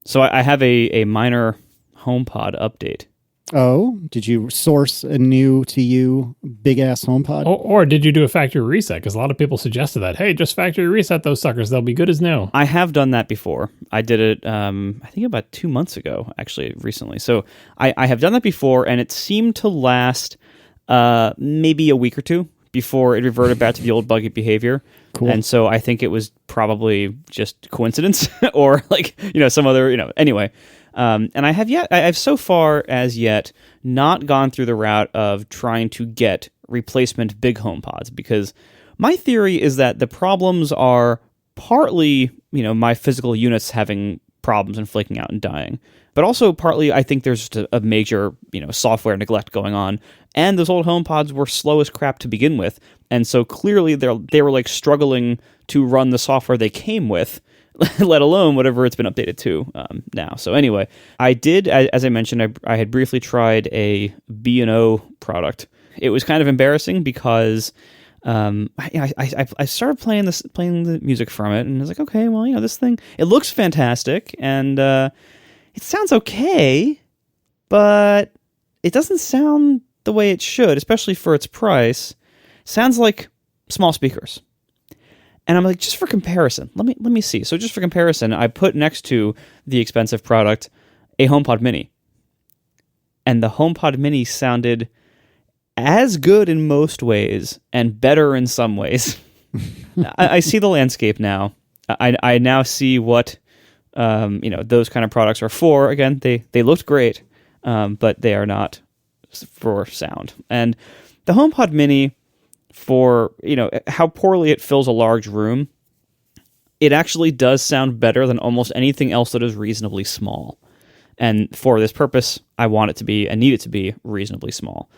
So I have a minor HomePod update. Oh, did you source a new to you big ass HomePod? Or did you do a factory reset? Because a lot of people suggested that. Hey, just factory reset those suckers. They'll be good as new. I have done that before. I did it, I think about 2 months ago, actually, recently. So I have done that before, and it seemed to last maybe a week or two before it reverted back to the old buggy behavior. Cool. And so I think it was probably just coincidence or some other, anyway. And I've so far as yet not gone through the route of trying to get replacement big HomePods, because my theory is that the problems are partly, my physical units having problems and flaking out and dying, but also partly I think there's just a major, software neglect going on, and those old HomePods were slow as crap to begin with, and so clearly they were like struggling to run the software they came with, let alone whatever it's been updated to now. So anyway, I did, as I mentioned, I had briefly tried a B&O product. It was kind of embarrassing because I started playing the music from it, and I was like, okay, well, this thing, it looks fantastic, and it sounds okay, but it doesn't sound the way it should, especially for its price. It sounds like small speakers. And I'm like, just for comparison, let me see. So just for comparison, I put next to the expensive product a HomePod Mini. And the HomePod Mini sounded as good in most ways and better in some ways. I see the landscape now. I now see what those kind of products are for. Again, they looked great, but they are not for sound. And the HomePod Mini, for how poorly it fills a large room, it actually does sound better than almost anything else that is reasonably small. And for this purpose, I want it to be and need it to be reasonably small,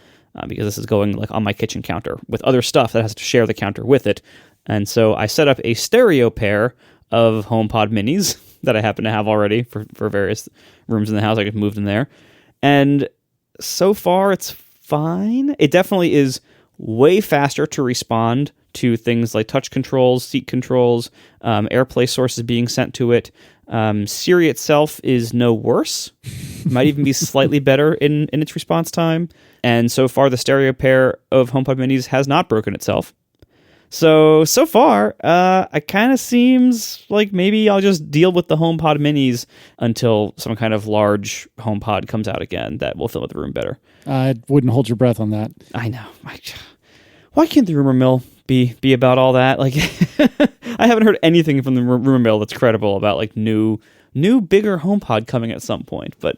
because this is going like on my kitchen counter with other stuff that has to share the counter with it. And so I set up a stereo pair of HomePod Minis that I happen to have already for various rooms in the house. I could move them there, and so far it's fine. It definitely is way faster to respond to things like touch controls, seat controls, AirPlay sources being sent to it. Siri itself is no worse. Might even be slightly better in its response time. And so far, the stereo pair of HomePod Minis has not broken itself. So far, it kind of seems like maybe I'll just deal with the HomePod Minis until some kind of large HomePod comes out again that will fill the room better. I wouldn't hold your breath on that. I know. Why can't the rumor mill be about all that? Like, I haven't heard anything from the rumor mill that's credible about like new bigger HomePod coming at some point. But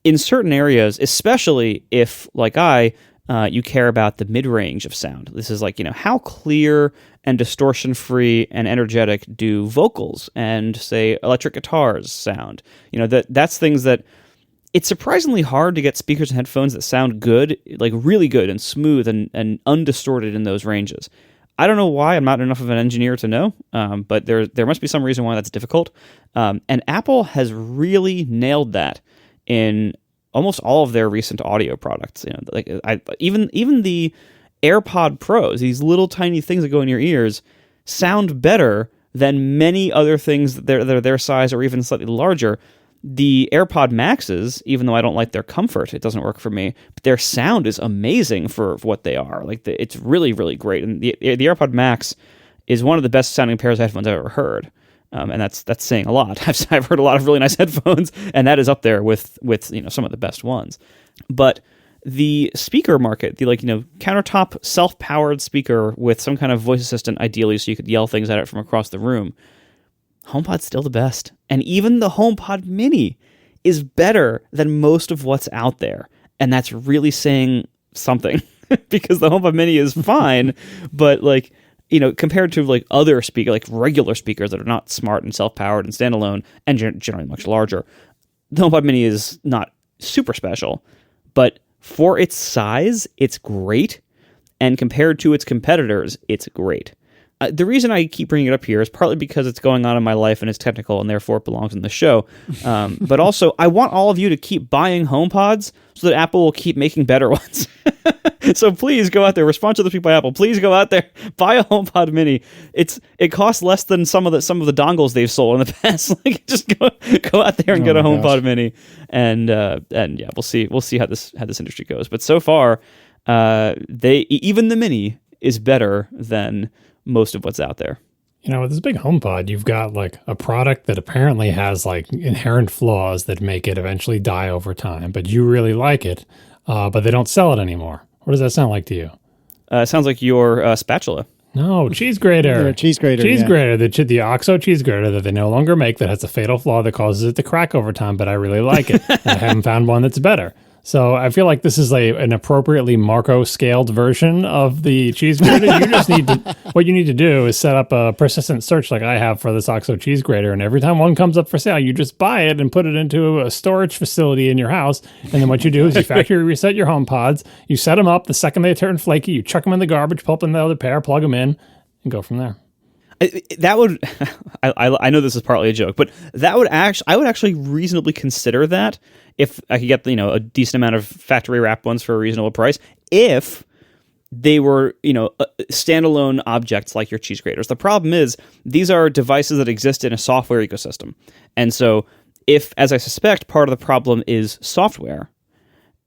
in certain areas, especially if like you care about the mid-range of sound. This is like, how clear and distortion-free and energetic do vocals and, say, electric guitars sound? That's things that it's surprisingly hard to get speakers and headphones that sound good, like really good and smooth and undistorted in those ranges. I don't know why. I'm not enough of an engineer to know, but there must be some reason why that's difficult. And Apple has really nailed that in almost all of their recent audio products. Even the AirPod Pros, these little tiny things that go in your ears, sound better than many other things that are their size or even slightly larger. The AirPod Maxes, even though I don't like their comfort, it doesn't work for me, but their sound is amazing for what they are. It's really, really great. And the AirPod Max is one of the best sounding pairs of headphones I've ever heard. And that's saying a lot. I've heard a lot of really nice headphones, and that is up there with some of the best ones. But the speaker market, the countertop self-powered speaker with some kind of voice assistant, ideally, so you could yell things at it from across the room, HomePod's still the best. And even the HomePod Mini is better than most of what's out there. And that's really saying something because the HomePod Mini is fine, but compared to other regular speakers that are not smart and self-powered and standalone and generally much larger, the HomePod Mini is not super special, but for its size, it's great. And compared to its competitors, it's great. the reason I keep bringing it up here is partly because it's going on in my life and it's technical and therefore it belongs in the show. But also, I want all of you to keep buying HomePods so that Apple will keep making better ones. So please go out there, responsibility by Apple. Please go out there, buy a HomePod Mini. It costs less than some of the dongles they've sold in the past. Like, just go out there and get a HomePod Mini, and yeah, we'll see how this industry goes. But so far, even the Mini is better than most of what's out there. With this big HomePod, you've got like a product that apparently has like inherent flaws that make it eventually die over time, but you really like it, but they don't sell it anymore. What does that sound like to you? It sounds like your spatula. No, cheese grater. Yeah, cheese grater. Cheese grater. The OXO cheese grater that they no longer make that has a fatal flaw that causes it to crack over time, but I really like it. I haven't found one that's better. So I feel like this is an appropriately Marco scaled version of the cheese grater. What you need to do is set up a persistent search like I have for this OXO cheese grater, and every time one comes up for sale, you just buy it and put it into a storage facility in your house. And then what you do is you factory reset your HomePods, you set them up. The second they turn flaky, you chuck them in the garbage, pull up in the other pair, plug them in, and go from there. That would, I know this is partly a joke, but I would actually reasonably consider that if I could get a decent amount of factory wrapped ones for a reasonable price, if they were standalone objects like your cheese graters. The problem is these are devices that exist in a software ecosystem, and so if, as I suspect, part of the problem is software,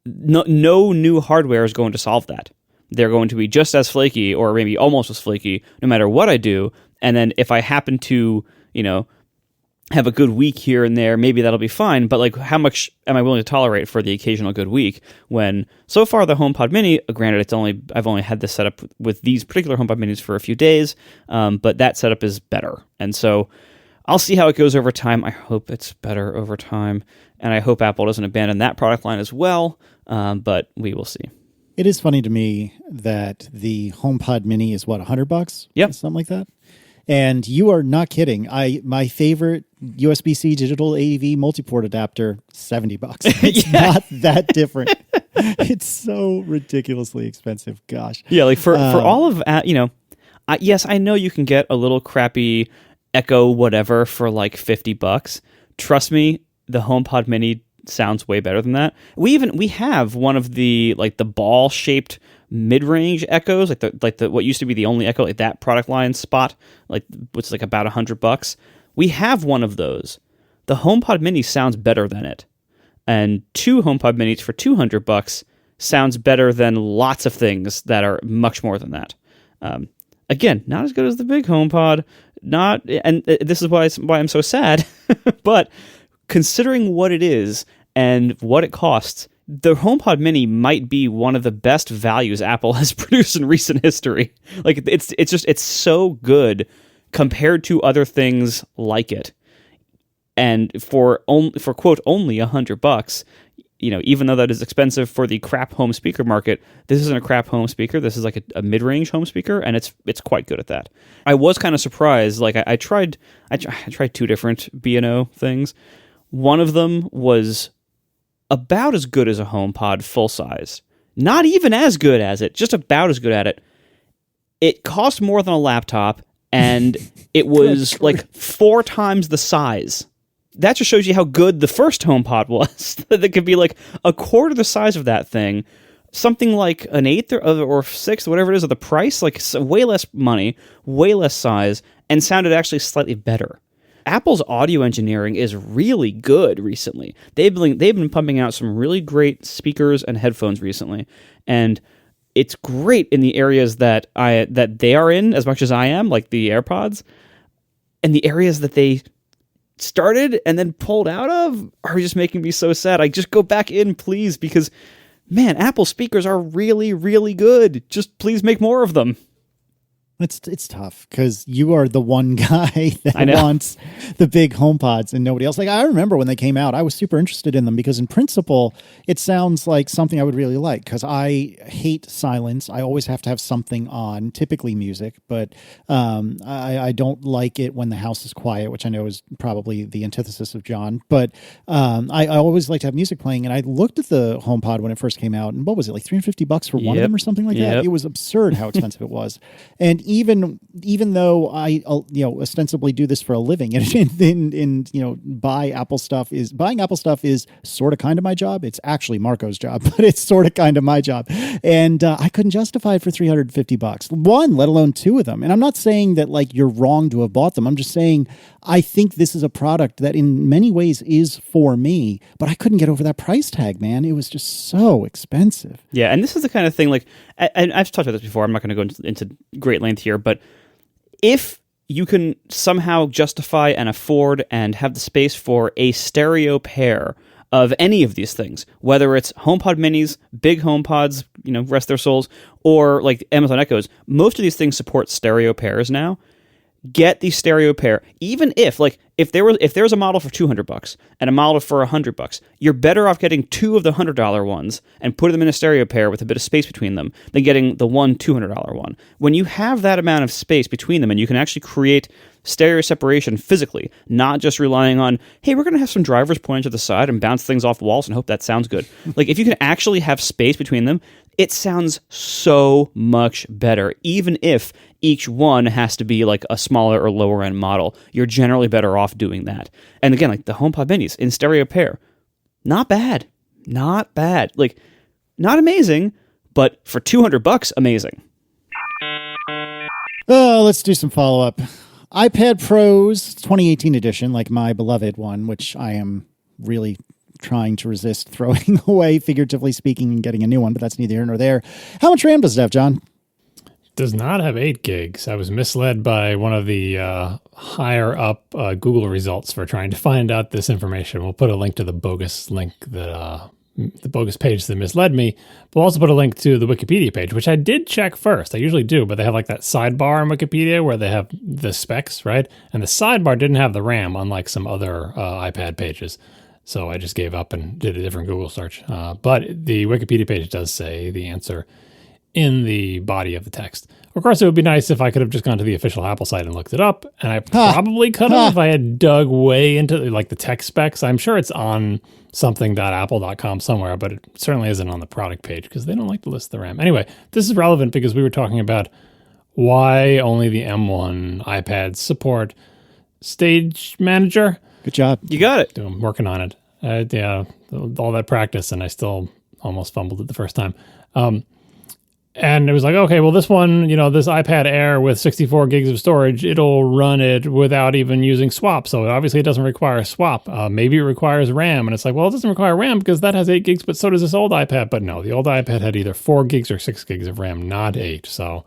no new hardware is going to solve that. They're going to be just as flaky, or maybe almost as flaky, no matter what I do. And then if I happen to, have a good week here and there, maybe that'll be fine. But like, how much am I willing to tolerate for the occasional good week? When so far the HomePod Mini, granted, I've only had this set up with these particular HomePod Minis for a few days, but that setup is better. And so I'll see how it goes over time. I hope it's better over time, and I hope Apple doesn't abandon that product line as well. But we will see. It is funny to me that the HomePod Mini is $100? Yep. Something like that. And you are not kidding. My favorite USB-C digital AV multi-port adapter, $70. It's not that different. It's so ridiculously expensive. Gosh. Yeah, like for all of yes, I know you can get a little crappy Echo whatever for like $50. Trust me, the HomePod Mini sounds way better than that. We have one of the ball shaped mid-range Echoes, like the what used to be the only Echo, like that product line Spot, which is like about $100. We have one of those. The HomePod Mini sounds better than it, and 2 HomePod Minis for $200 sounds better than lots of things that are much more than that. Again, not as good as the big HomePod. And this is why I'm so sad. But considering what it is and what it costs, the HomePod Mini might be one of the best values Apple has produced in recent history. Like it's so good compared to other things like it. And for quote only $100, even though that is expensive for the crap home speaker market, this isn't a crap home speaker. This is like a mid-range home speaker, and it's quite good at that. I was kind of surprised. Like I tried 2 different B&O things. One of them was about as good as a HomePod full size. Not even as good as it, just about as good at it. It cost more than a laptop, and it was like 4 times the size. That just shows you how good the first HomePod was. That could be like a quarter the size of that thing, something like an eighth or sixth, whatever it is, of the price, like way less money, way less size, and sounded actually slightly better. Apple's audio engineering is really good recently. They've been pumping out some really great speakers and headphones recently, and it's great in the areas that they are in as much as I am, like the AirPods, and the areas that they started and then pulled out of are just making me so sad. I just go back in, please, because man, Apple speakers are really, really good. Just please make more of them. It's tough because you are the one guy that wants the big HomePods and nobody else. Like, I remember when they came out, I was super interested in them because in principle, it sounds like something I would really like because I hate silence. I always have to have something on, typically music, but I don't like it when the house is quiet, which I know is probably the antithesis of John. But I always like to have music playing. And I looked at the HomePod when it first came out, and what was it, like $350 for one of them or something like that? It was absurd how expensive it was. And even though I ostensibly do this for a living and buying Apple stuff is sort of kind of my job. It's actually Marco's job, but it's sort of kind of my job. And I couldn't justify it for $350. One, let alone two of them. And I'm not saying that like you're wrong to have bought them. I'm just saying I think this is a product that in many ways is for me, but I couldn't get over that price tag, man. It was just so expensive. Yeah, and this is the kind of thing, like, and I've talked about this before, I'm not going to go into great length here, but if you can somehow justify and afford and have the space for a stereo pair of any of these things, whether it's HomePod minis, big HomePods, rest their souls, or like Amazon Echoes, most of these things support stereo pairs now. Get the stereo pair, even if there's a model for $200 and a model for $100, you're better off getting two of the $100 ones and putting them in a stereo pair with a bit of space between them than getting the one $200 one. When you have that amount of space between them and you can actually create stereo separation physically, not just relying on, hey, we're going to have some drivers pointing to the side and bounce things off walls and hope that sounds good. Like, if you can actually have space between them, it sounds so much better, even if each one has to be like a smaller or lower end model. You're generally better off doing that. And again, like the HomePod minis in stereo pair, not bad. Like, not amazing, but for $200, amazing. Oh, let's do some follow-up. iPad Pros 2018 edition, like my beloved one, which I am really trying to resist throwing away, figuratively speaking, and getting a new one, but that's neither here nor there. How much RAM does it have, John? Does not have 8 gigs. I was misled by one of the higher up Google results for trying to find out this information. We'll put a link to the bogus link that the bogus page that misled me. But we'll also put a link to the Wikipedia page, which I did check first. I usually do, but they have like that sidebar in Wikipedia where they have the specs, right? And the sidebar didn't have the RAM, unlike some other iPad pages. So I just gave up and did a different Google search. But the Wikipedia page does say the answer in the body of the text. Of course, it would be nice if I could have just gone to the official Apple site and looked it up. And I probably could have if I had dug way into like the tech specs. I'm sure it's on something.apple.com somewhere, but it certainly isn't on the product page because they don't like to list the RAM. Anyway, this is relevant because we were talking about why only the M1 iPads support Stage Manager. Good job. You got it. I'm working on it. Yeah, all that practice, and I still almost fumbled it the first time. And it was like, okay, well, this one, this iPad Air with 64 gigs of storage, it'll run it without even using swap. So obviously it doesn't require swap. Maybe it requires RAM. And it's like, well, it doesn't require RAM because that has 8 gigs, but so does this old iPad. But no, the old iPad had either 4 gigs or 6 gigs of RAM, not 8. So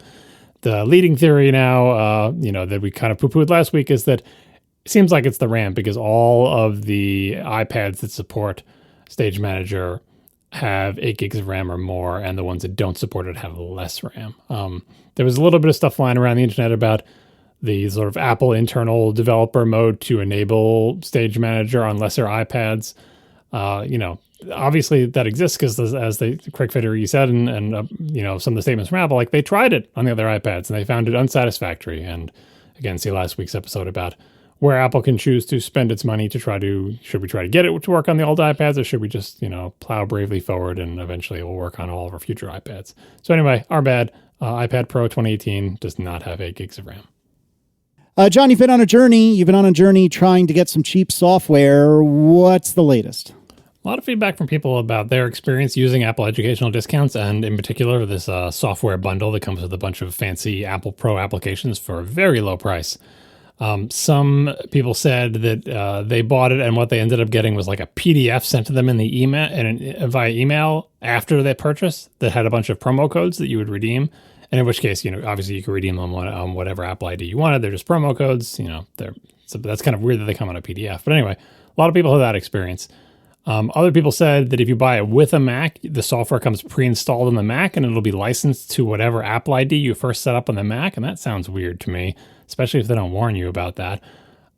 the leading theory now, that we kind of poo-pooed last week is that it seems like it's the RAM because all of the iPads that support Stage Manager have 8 gigs of RAM or more, and the ones that don't support it have less RAM. There was a little bit of stuff flying around the internet about the sort of Apple internal developer mode to enable Stage Manager on lesser iPads. Obviously that exists because as Craig Federighi said, and some of the statements from Apple, like they tried it on the other iPads and they found it unsatisfactory. And again, see last week's episode about where Apple can choose to spend its money to should we try to get it to work on the old iPads, or should we just, plow bravely forward and eventually it will work on all of our future iPads. So anyway, our bad. iPad Pro 2018 does not have 8 gigs of RAM. John, you've been on a journey trying to get some cheap software. What's the latest? A lot of feedback from people about their experience using Apple educational discounts, and in particular, this software bundle that comes with a bunch of fancy Apple Pro applications for a very low price. Some people said that they bought it and what they ended up getting was like a PDF sent to them in the email and via email after they purchased that had a bunch of promo codes that you would redeem. And in which case, obviously you could redeem them on whatever Apple ID you wanted. They're just promo codes. So that's kind of weird that they come on a PDF. But anyway, a lot of people have that experience. Other people said that if you buy it with a Mac, the software comes pre-installed on the Mac and it'll be licensed to whatever Apple ID you first set up on the Mac. And that sounds weird to me, especially if they don't warn you about that.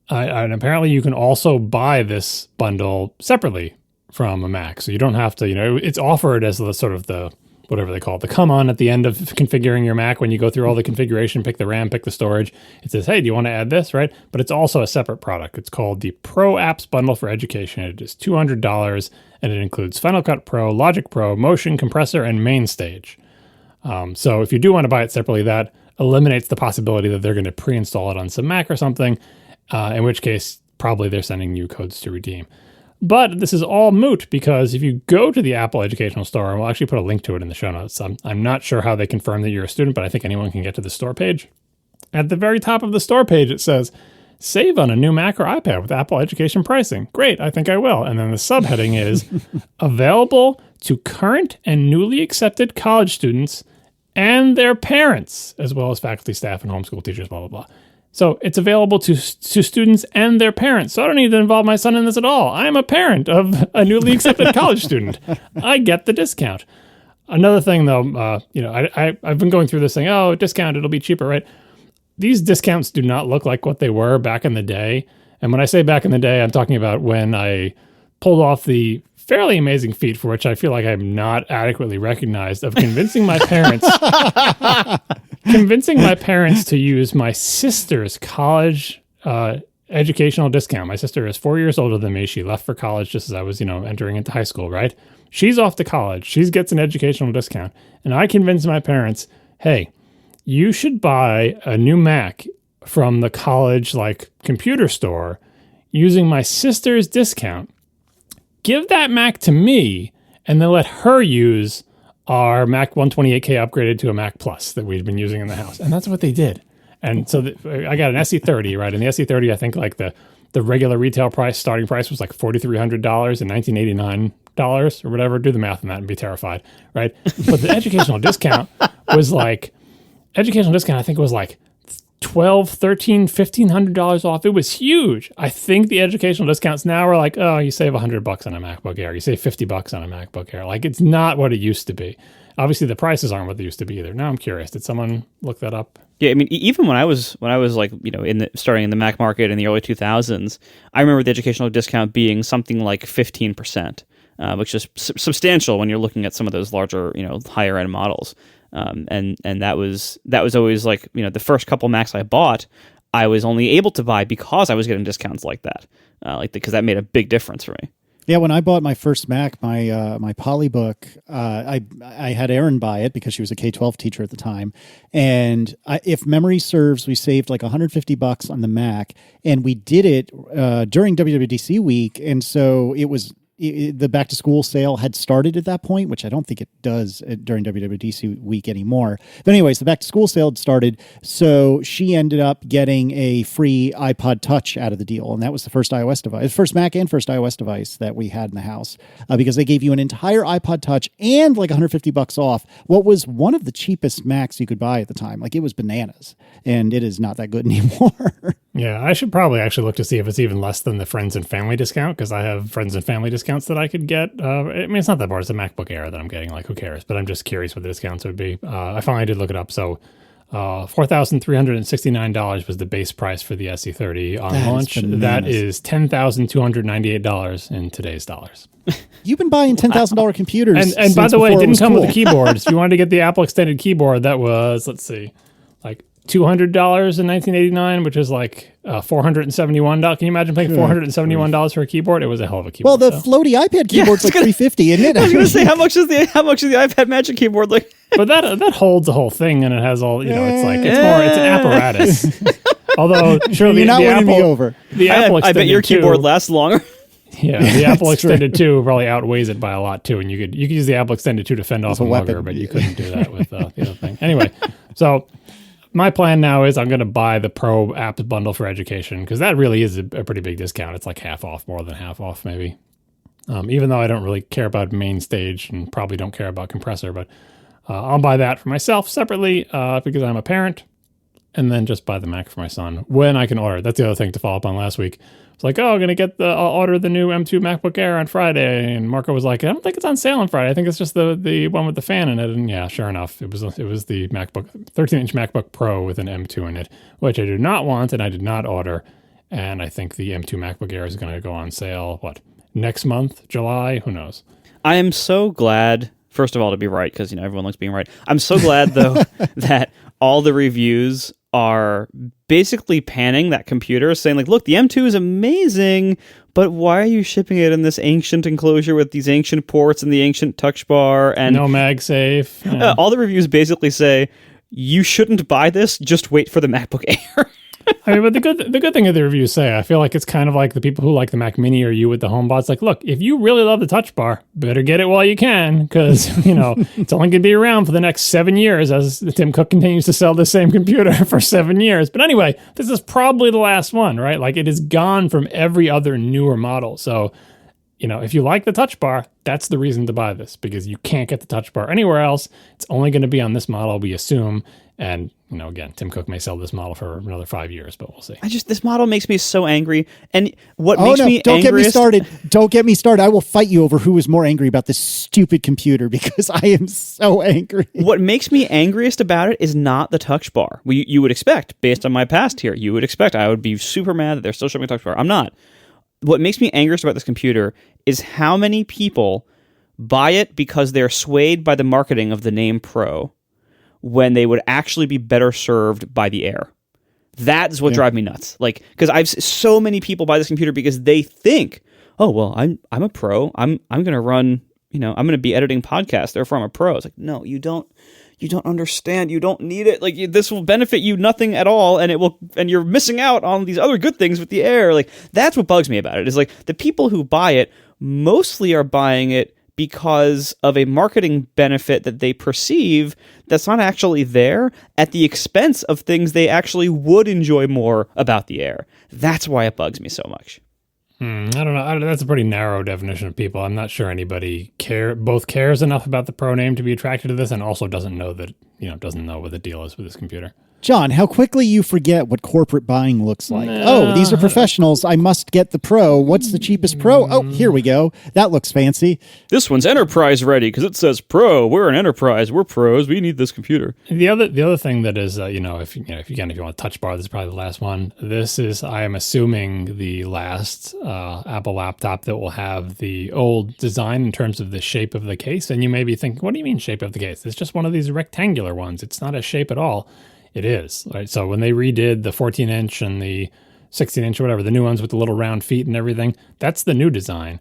And apparently you can also buy this bundle separately from a Mac. So you don't have to, it's offered as the sort of the, whatever they call it, the come on at the end of configuring your Mac. When you go through all the configuration, pick the RAM, pick the storage, it says, hey, do you want to add this, right? But it's also a separate product. It's called the Pro Apps Bundle for Education. It is $200 and it includes Final Cut Pro, Logic Pro, Motion Compressor, and Main Stage. So if you do want to buy it separately, that eliminates the possibility that they're going to pre-install it on some Mac or something, in which case probably they're sending you codes to redeem. But this is all moot because if you go to the Apple Educational Store, and we'll actually put a link to it in the show notes. I'm not sure how they confirm that you're a student, but I think anyone can get to the store page. At the very top of the store page, it says, save on a new Mac or iPad with Apple Education pricing. Great, I think I will. And then the subheading is available to current and newly accepted college students and their parents, as well as faculty, staff, and homeschool teachers, blah, blah, blah. So it's available to students and their parents. So I don't need to involve my son in this at all. I'm a parent of a newly accepted college student. I get the discount. Another thing, though, I've been going through this thing. Oh, discount, it'll be cheaper, right? These discounts do not look like what they were back in the day. And when I say back in the day, I'm talking about when I pulled off the fairly amazing feat, for which I feel like I'm not adequately recognized, of convincing my parents to use my sister's college educational discount. My sister is 4 years older than me. She left for college just as I was, entering into high school, right? She's off to college. She gets an educational discount. And I convinced my parents, hey, you should buy a new Mac from the college computer store using my sister's discount. Give that Mac to me and then let her use our Mac 128K upgraded to a Mac Plus that we'd been using in the house. And that's what they did. And so I got an SE30, right? And the SE30, I think the regular retail price, starting price was like $4,300 in $1989 or whatever. Do the math on that and be terrified, right? But the educational discount was I think it was like $1,200, $1,300, $1,500 off. It was huge. I think the educational discounts now are like, oh, you save $100 on a MacBook Air. You save $50 on a MacBook Air. It's not what it used to be. Obviously, the prices aren't what they used to be either. Now I'm curious. Did someone look that up? Yeah, I mean, even when I was starting in the Mac market in the early 2000s, I remember the educational discount being something like 15%, which is substantial when you're looking at some of those larger, higher end models. And that was always the first couple Macs I bought, I was only able to buy because I was getting discounts like that, because that made a big difference for me. Yeah, when I bought my first Mac, my Polybook, I had Erin buy it because she was a K-12 teacher at the time, and if memory serves, we saved like $150 on the Mac, and we did it during WWDC week, and so it was. The back to school sale had started at that point, which I don't think it does during WWDC week anymore. But anyways, the back to school sale had started. So she ended up getting a free iPod Touch out of the deal. And that was the first iOS device, first Mac and first iOS device that we had in the house, because they gave you an entire iPod Touch and like $150 off what was one of the cheapest Macs you could buy at the time. It was bananas, and it is not that good anymore. Yeah, I should probably actually look to see if it's even less than the friends and family discount, because I have friends and family discounts that I could get. I mean, it's not that bad. It's a MacBook Air that I'm getting. Who cares? But I'm just curious what the discounts would be. I finally did look it up. So $4,369 was the base price for the SE30 on launch. That is $10,298 in today's dollars. You've been buying $10,000 computers. And by the way, it didn't come with a keyboard. If you wanted to get the Apple extended keyboard, that was, let's see, $200 in 1989, which is $471. Can you imagine paying $471 for a keyboard? It was a hell of a keyboard. Well, the floaty iPad keyboard's $350, isn't it? I was going to say, how much is the iPad Magic keyboard like? But that holds the whole thing, and it has all, it's an apparatus. Although, surely you're not winning me over. The Apple I bet your keyboard lasts longer. Yeah, the Apple Extended 2 probably outweighs it by a lot too, and you could use the Apple Extended 2 to fend off a mugger, but you couldn't do that with the other thing. Anyway, so my plan now is I'm going to buy the Pro Apps bundle for education, because that really is a pretty big discount. It's half off, more than half off maybe. Even though I don't really care about main stage and probably don't care about compressor, but I'll buy that for myself separately because I'm a parent, and then just buy the Mac for my son when I can order it. That's the other thing to follow up on last week. It's I'm going to I'll order the new M2 MacBook Air on Friday. And Marco was like, I don't think it's on sale on Friday. I think it's just the one with the fan in it. And yeah, sure enough, it was the MacBook, 13-inch MacBook Pro with an M2 in it, which I did not want and I did not order. And I think the M2 MacBook Air is going to go on sale, next month, July? Who knows? I am so glad, first of all, to be right, because everyone likes being right. I'm so glad, though, that all the reviews are basically panning that computer, saying look, the M2 is amazing, but why are you shipping it in this ancient enclosure with these ancient ports and the ancient touch bar and no MagSafe? Yeah. All the reviews basically say you shouldn't buy this. Just wait for the MacBook Air. I mean, but the good thing that the reviews say, I feel like it's kind of like the people who like the Mac Mini or you with the HomePod. It's like, look, if you really love the Touch Bar, better get it while you can, because it's only going to be around for the next 7 years as Tim Cook continues to sell the same computer for 7 years. But anyway, this is probably the last one, right? Like, it is gone from every other newer model. So, if you like the Touch Bar, that's the reason to buy this, because you can't get the Touch Bar anywhere else. It's only going to be on this model, we assume. And, again, Tim Cook may sell this model for another 5 years, but we'll see. This model makes me so angry. And what makes me don't angriest... get me started. Don't get me started. I will fight you over who is more angry about this stupid computer, because I am so angry. What makes me angriest about it is not the Touch Bar. You would expect, based on my past here, I would be super mad that they're still showing a Touch Bar. I'm not. What makes me angriest about this computer is how many people buy it because they're swayed by the marketing of the name Pro, when they would actually be better served by the Air. That's what drives me nuts. Like, because I've so many people buy this computer because they think, oh, well, I'm a pro. I'm going to run, I'm going to be editing podcasts. Therefore, I'm a pro. It's like, no, you don't understand. You don't need it. Like, this will benefit you nothing at all, and you're missing out on these other good things with the Air. Like, that's what bugs me about it. Is like the people who buy it mostly are buying it because of a marketing benefit that they perceive that's not actually there, at the expense of things they actually would enjoy more about the Air. That's why it bugs me so much. I don't know. That's a pretty narrow definition of people. I'm not sure anybody both cares enough about the Pro name to be attracted to this, and also doesn't know that, doesn't know what the deal is with this computer. John, how quickly you forget what corporate buying looks like. Oh, these are professionals. I must get the Pro. What's the cheapest Pro? Oh, here we go. That looks fancy. This one's enterprise ready because it says Pro. We're an enterprise. We're pros. We need this computer. The other thing that is, if you want a Touch Bar, this is probably the last one. This is, I am assuming, the last Apple laptop that will have the old design in terms of the shape of the case. And you may be thinking, what do you mean shape of the case? It's just one of these rectangular ones. It's not a shape at all. It is, right? So when they redid the 14-inch and the 16-inch or whatever, the new ones with the little round feet and everything, that's the new design.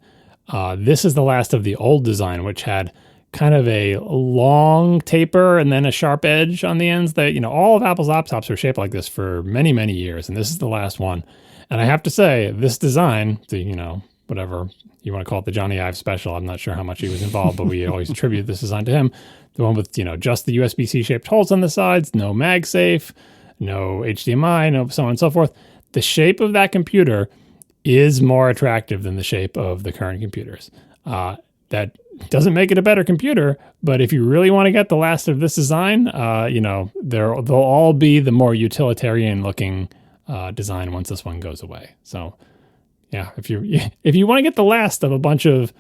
This is the last of the old design, which had kind of a long taper and then a sharp edge on the ends. That, all of Apple's laptops are shaped like this for many, many years, and this is the last one. And I have to say, this design, whatever you want to call it, the Johnny Ive special, I'm not sure how much he was involved, but we always attribute this design to him. The one with, just the USB-C shaped holes on the sides, no MagSafe, no HDMI, no so on and so forth. The shape of that computer is more attractive than the shape of the current computers. That doesn't make it a better computer, but if you really want to get the last of this design, they'll all be the more utilitarian looking design once this one goes away. So yeah, if you want to get the last of a bunch of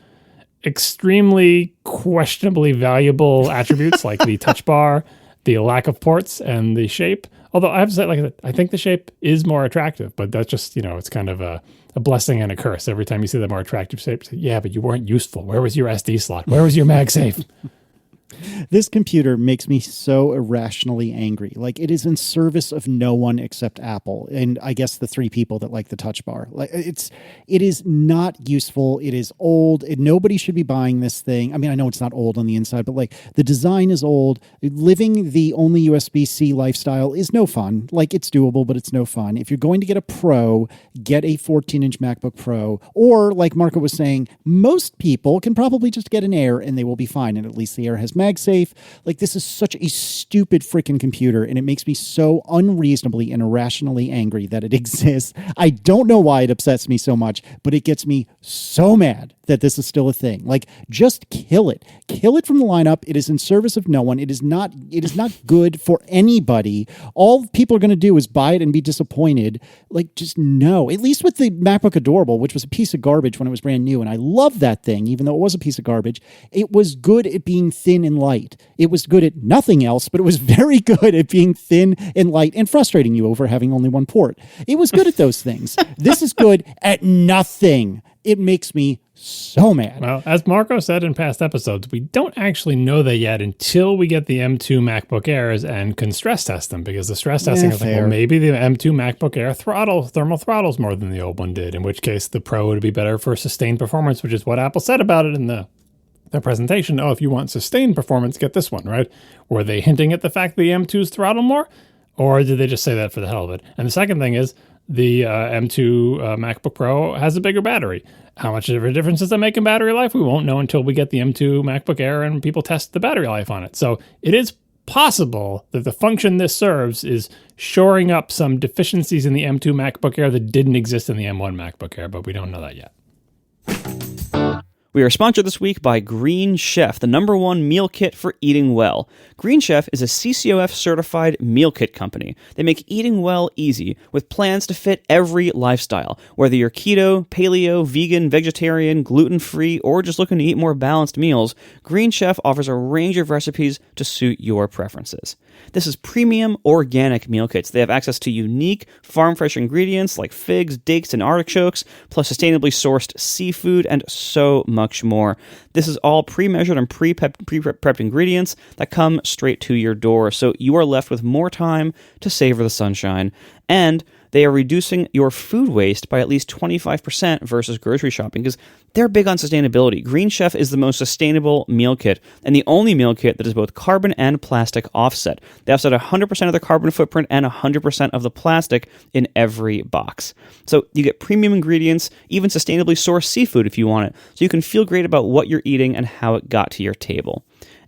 extremely questionably valuable attributes like the Touch Bar, the lack of ports, and the shape. Although I have to say, I think the shape is more attractive, but that's just, it's kind of a blessing and a curse. Every time you see the more attractive shape, yeah, but you weren't useful. Where was your SD slot? Where was your MagSafe? This computer makes me so irrationally angry. Like, it is in service of no one except Apple, and I guess the 3 people that like the Touch Bar. Like, it is not useful. It is old. Nobody should be buying this thing. I mean, I know it's not old on the inside, but like, the design is old. Living the only USB-C lifestyle is no fun. Like, it's doable, but it's no fun. If you're going to get a Pro, get a 14-inch MacBook Pro, or like Marco was saying, most people can probably just get an Air and they will be fine. And at least the Air has MagSafe. Like, this is such a stupid freaking computer, and it makes me so unreasonably and irrationally angry that it exists. I don't know why it upsets me so much, but it gets me so mad that this is still a thing. Like, just kill it. Kill it from the lineup. It is in service of no one. It is not good for anybody. All people are going to do is buy it and be disappointed. Like, just no. At least with the MacBook Adorable, which was a piece of garbage when it was brand new, and I love that thing, even though it was a piece of garbage, it was good at being thin and light. It was good at nothing else, but it was very good at being thin and light and frustrating you over having only one port. It was good at those things. This is good at nothing. It makes me so mad. Well, as Marco said in past episodes, we don't actually know that yet until we get the M2 MacBook Airs and can stress test them, because the stress testing is like, well, maybe the M2 MacBook Air thermal throttles more than the old one did, in which case the Pro would be better for sustained performance, which is what Apple said about it in the their presentation, oh, if you want sustained performance, get this one, right? Were they hinting at the fact that the M2s throttle more? Or did they just say that for the hell of it? And the second thing is the M2 MacBook Pro has a bigger battery. How much of a difference does that make in battery life? We won't know until we get the M2 MacBook Air and people test the battery life on it. So it is possible that the function this serves is shoring up some deficiencies in the M2 MacBook Air that didn't exist in the M1 MacBook Air, but we don't know that yet. We are sponsored this week by Green Chef, the #1 meal kit for eating well. Green Chef is a CCOF certified meal kit company. They make eating well easy with plans to fit every lifestyle. Whether you're keto, paleo, vegan, vegetarian, gluten-free, or just looking to eat more balanced meals, Green Chef offers a range of recipes to suit your preferences. This is premium organic meal kits. They have access to unique farm-fresh ingredients like figs, dates, and artichokes, plus sustainably sourced seafood and so much more. This is all pre-measured and pre-prepped ingredients that come straight to your door, so you are left with more time to savor the sunshine. And they are reducing your food waste by at least 25% versus grocery shopping because they're big on sustainability. Green Chef is the most sustainable meal kit and the only meal kit that is both carbon and plastic offset. They offset 100% of the carbon footprint and 100% of the plastic in every box. So you get premium ingredients, even sustainably sourced seafood if you want it, so you can feel great about what you're eating and how it got to your table.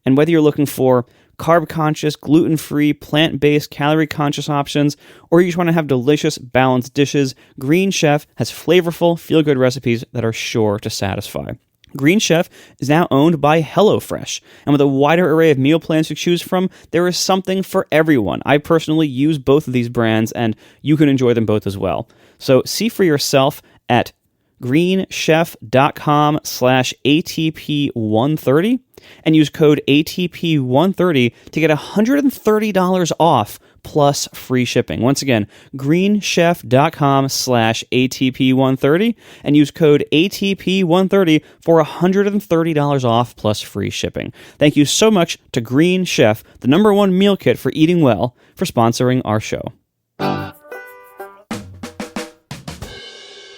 And whether you're looking for carb-conscious, gluten-free, plant-based, calorie-conscious options, or you just want to have delicious, balanced dishes, Green Chef has flavorful, feel-good recipes that are sure to satisfy. Green Chef is now owned by HelloFresh, and with a wider array of meal plans to choose from, there is something for everyone. I personally use both of these brands, and you can enjoy them both as well. So see for yourself at greenchef.com/ATP130 and use code ATP130 to get $130 off plus free shipping. Once again, greenchef.com/ATP130 and use code ATP130 for $130 off plus free shipping. Thank you so much to Green Chef, the #1 meal kit for eating well, for sponsoring our show.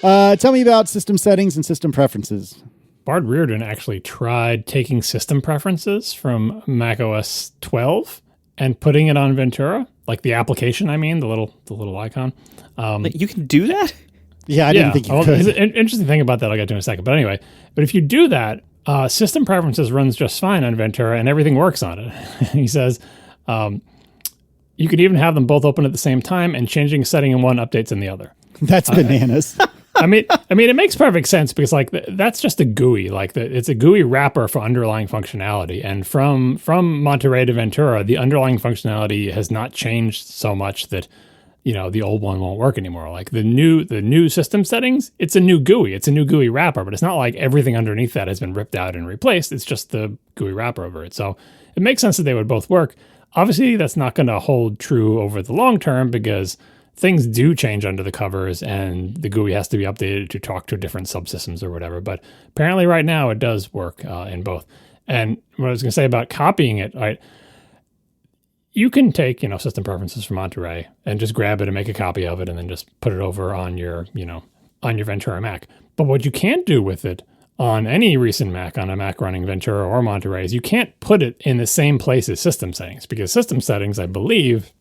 Tell me about system settings and system preferences. Bard Reardon actually tried taking system preferences from macOS 12 and putting it on Ventura, like the application. I mean, the little icon. You can do that? Yeah, I didn't think you could. An interesting thing about that I'll get to in a second. But anyway, if you do that, system preferences runs just fine on Ventura and everything works on it. He says you could even have them both open at the same time and changing a setting in one updates in the other. That's bananas. I mean, it makes perfect sense because like that's just a GUI. It's a GUI wrapper for underlying functionality. And from Monterey to Ventura, the underlying functionality has not changed so much that the old one won't work anymore. Like the new system settings, it's a new GUI. It's a new GUI wrapper, but it's not like everything underneath that has been ripped out and replaced. It's just the GUI wrapper over it. So it makes sense that they would both work. Obviously, that's not going to hold true over the long term because things do change under the covers and the GUI has to be updated to talk to different subsystems or whatever. But apparently right now it does work in both. And what I was going to say about copying it, right? You can take, system preferences from Monterey and just grab it and make a copy of it and then just put it over on your, on your Ventura Mac. But what you can't do with it on any recent Mac, on a Mac running Ventura or Monterey, is you can't put it in the same place as system settings because system settings, I believe,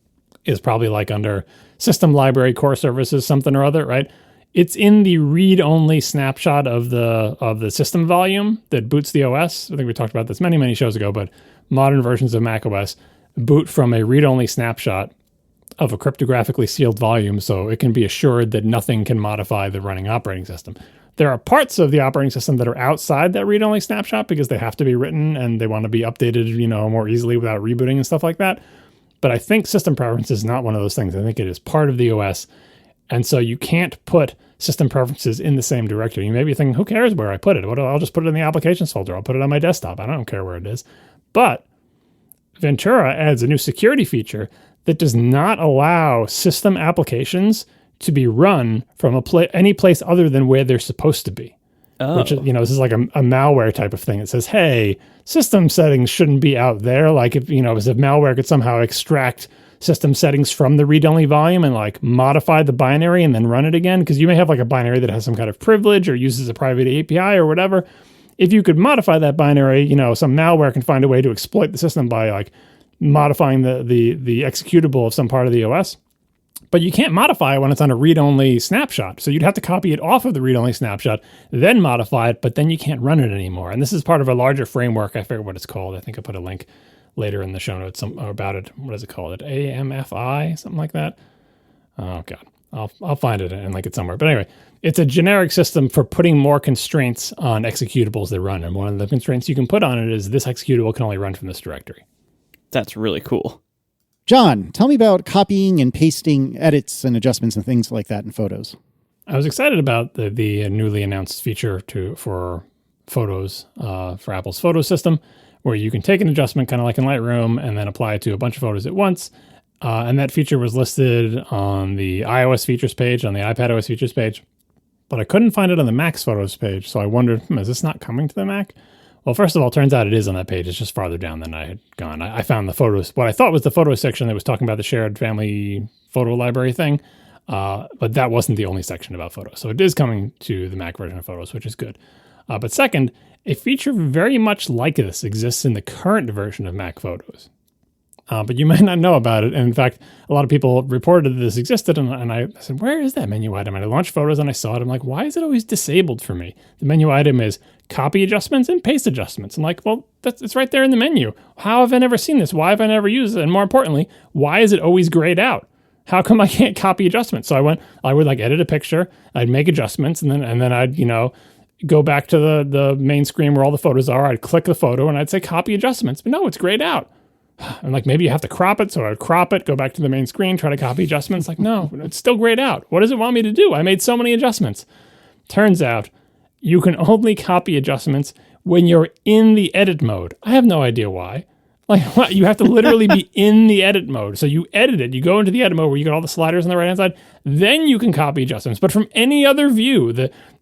is probably like under system library core services, something or other, right? It's in the read-only snapshot of the system volume that boots the OS. I think we talked about this many, many shows ago, but modern versions of macOS boot from a read-only snapshot of a cryptographically sealed volume so it can be assured that nothing can modify the running operating system. There are parts of the operating system that are outside that read-only snapshot because they have to be written and they want to be updated, more easily without rebooting and stuff like that. But I think system preferences is not one of those things. I think it is part of the OS. And so you can't put system preferences in the same directory. You may be thinking, who cares where I put it? I'll just put it in the applications folder. I'll put it on my desktop. I don't care where it is. But Ventura adds a new security feature that does not allow system applications to be run from any place other than where they're supposed to be. Oh. Which, this is like a malware type of thing. It says, hey, system settings shouldn't be out there. Like if malware could somehow extract system settings from the read-only volume and like modify the binary and then run it again. Because you may have like a binary that has some kind of privilege or uses a private API or whatever. if you could modify that binary, some malware can find a way to exploit the system by like modifying the executable of some part of the OS. But you can't modify it when it's on a read-only snapshot. So you'd have to copy it off of the read-only snapshot, then modify it, but then you can't run it anymore. And this is part of a larger framework. I forget what it's called. I think I put a link later in the show notes about it. What is it called? AMFI, something like that. Oh, God. I'll find it and link it somewhere. But anyway, it's a generic system for putting more constraints on executables that run. And one of the constraints you can put on it is this executable can only run from this directory. That's really cool. John, tell me about copying and pasting edits and adjustments and things like that in photos. I was excited about the newly announced feature for photos for Apple's photo system, where you can take an adjustment kind of like in Lightroom and then apply it to a bunch of photos at once. And that feature was listed on the iOS features page, on the iPadOS features page, but I couldn't find it on the Mac's photos page. So I wondered, is this not coming to the Mac? Well, first of all, it turns out it is on that page. It's just farther down than I had gone. I found the photos, what I thought was the photos section that was talking about the shared family photo library thing, but that wasn't the only section about photos. So it is coming to the Mac version of photos, which is good. But second, a feature very much like this exists in the current version of Mac Photos. But you might not know about it. And in fact, a lot of people reported that this existed. And I said, where is that menu item? And I launched Photos and I saw it. I'm like, why is it always disabled for me? The menu item is copy adjustments and paste adjustments. I'm like, well, it's right there in the menu. How have I never seen this? Why have I never used it? And more importantly, why is it always grayed out? How come I can't copy adjustments? So I would like edit a picture, I'd make adjustments, and then I'd, go back to the main screen where all the photos are. I'd click the photo and I'd say copy adjustments. But no, it's grayed out. And like, maybe you have to crop it. So I'd crop it, go back to the main screen, try to copy adjustments. Like, no, it's still grayed out. What does it want me to do? I made so many adjustments. Turns out you can only copy adjustments when you're in the edit mode. I have no idea why. Like, what? You have to literally be in the edit mode. So you edit it. You go into the edit mode where you get all the sliders on the right-hand side. Then you can copy adjustments. But from any other view,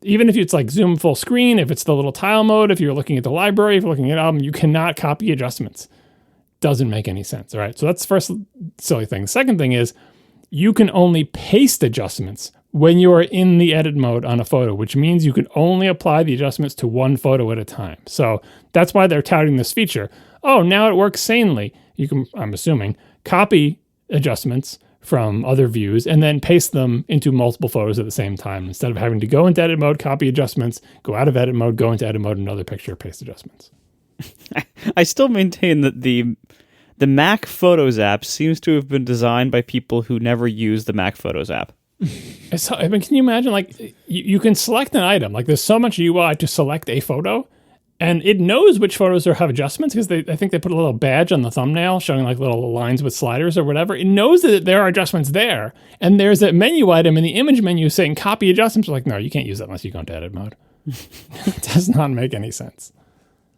even if it's like zoom full screen, if it's the little tile mode, if you're looking at the library, if you're looking at album, you cannot copy adjustments. Doesn't make any sense. All right. So that's the first silly thing. The second thing is you can only paste adjustments when you are in the edit mode on a photo, which means you can only apply the adjustments to one photo at a time. So that's why they're touting this feature. Oh, now it works sanely. You can, I'm assuming, copy adjustments from other views and then paste them into multiple photos at the same time instead of having to go into edit mode, copy adjustments, go out of edit mode, go into edit mode, another picture, paste adjustments. I still maintain that the Mac Photos app seems to have been designed by people who never use the Mac Photos app. I mean, can you imagine, like, you can select an item. Like, there's so much UI to select a photo, and it knows which photos have adjustments because I think they put a little badge on the thumbnail showing, like, little lines with sliders or whatever. It knows that there are adjustments there, and there's a menu item in the image menu saying copy adjustments. Like, no, you can't use that unless you go into edit mode. It does not make any sense.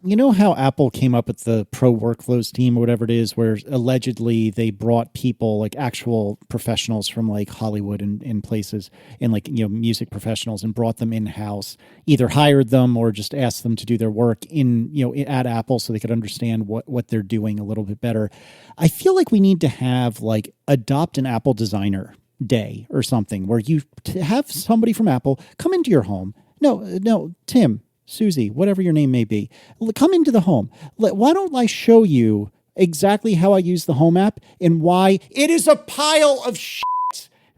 You know how Apple came up with the Pro Workflows team or whatever it is, where allegedly they brought people, like actual professionals from like Hollywood and places, and like, music professionals, and brought them in-house, either hired them or just asked them to do their work at Apple so they could understand what they're doing a little bit better. I feel like we need to have like adopt an Apple designer day or something where you have somebody from Apple come into your home. No, Tim, Susie, whatever your name may be, come into the home. Why don't I show you exactly how I use the Home app and why it is a pile of shit?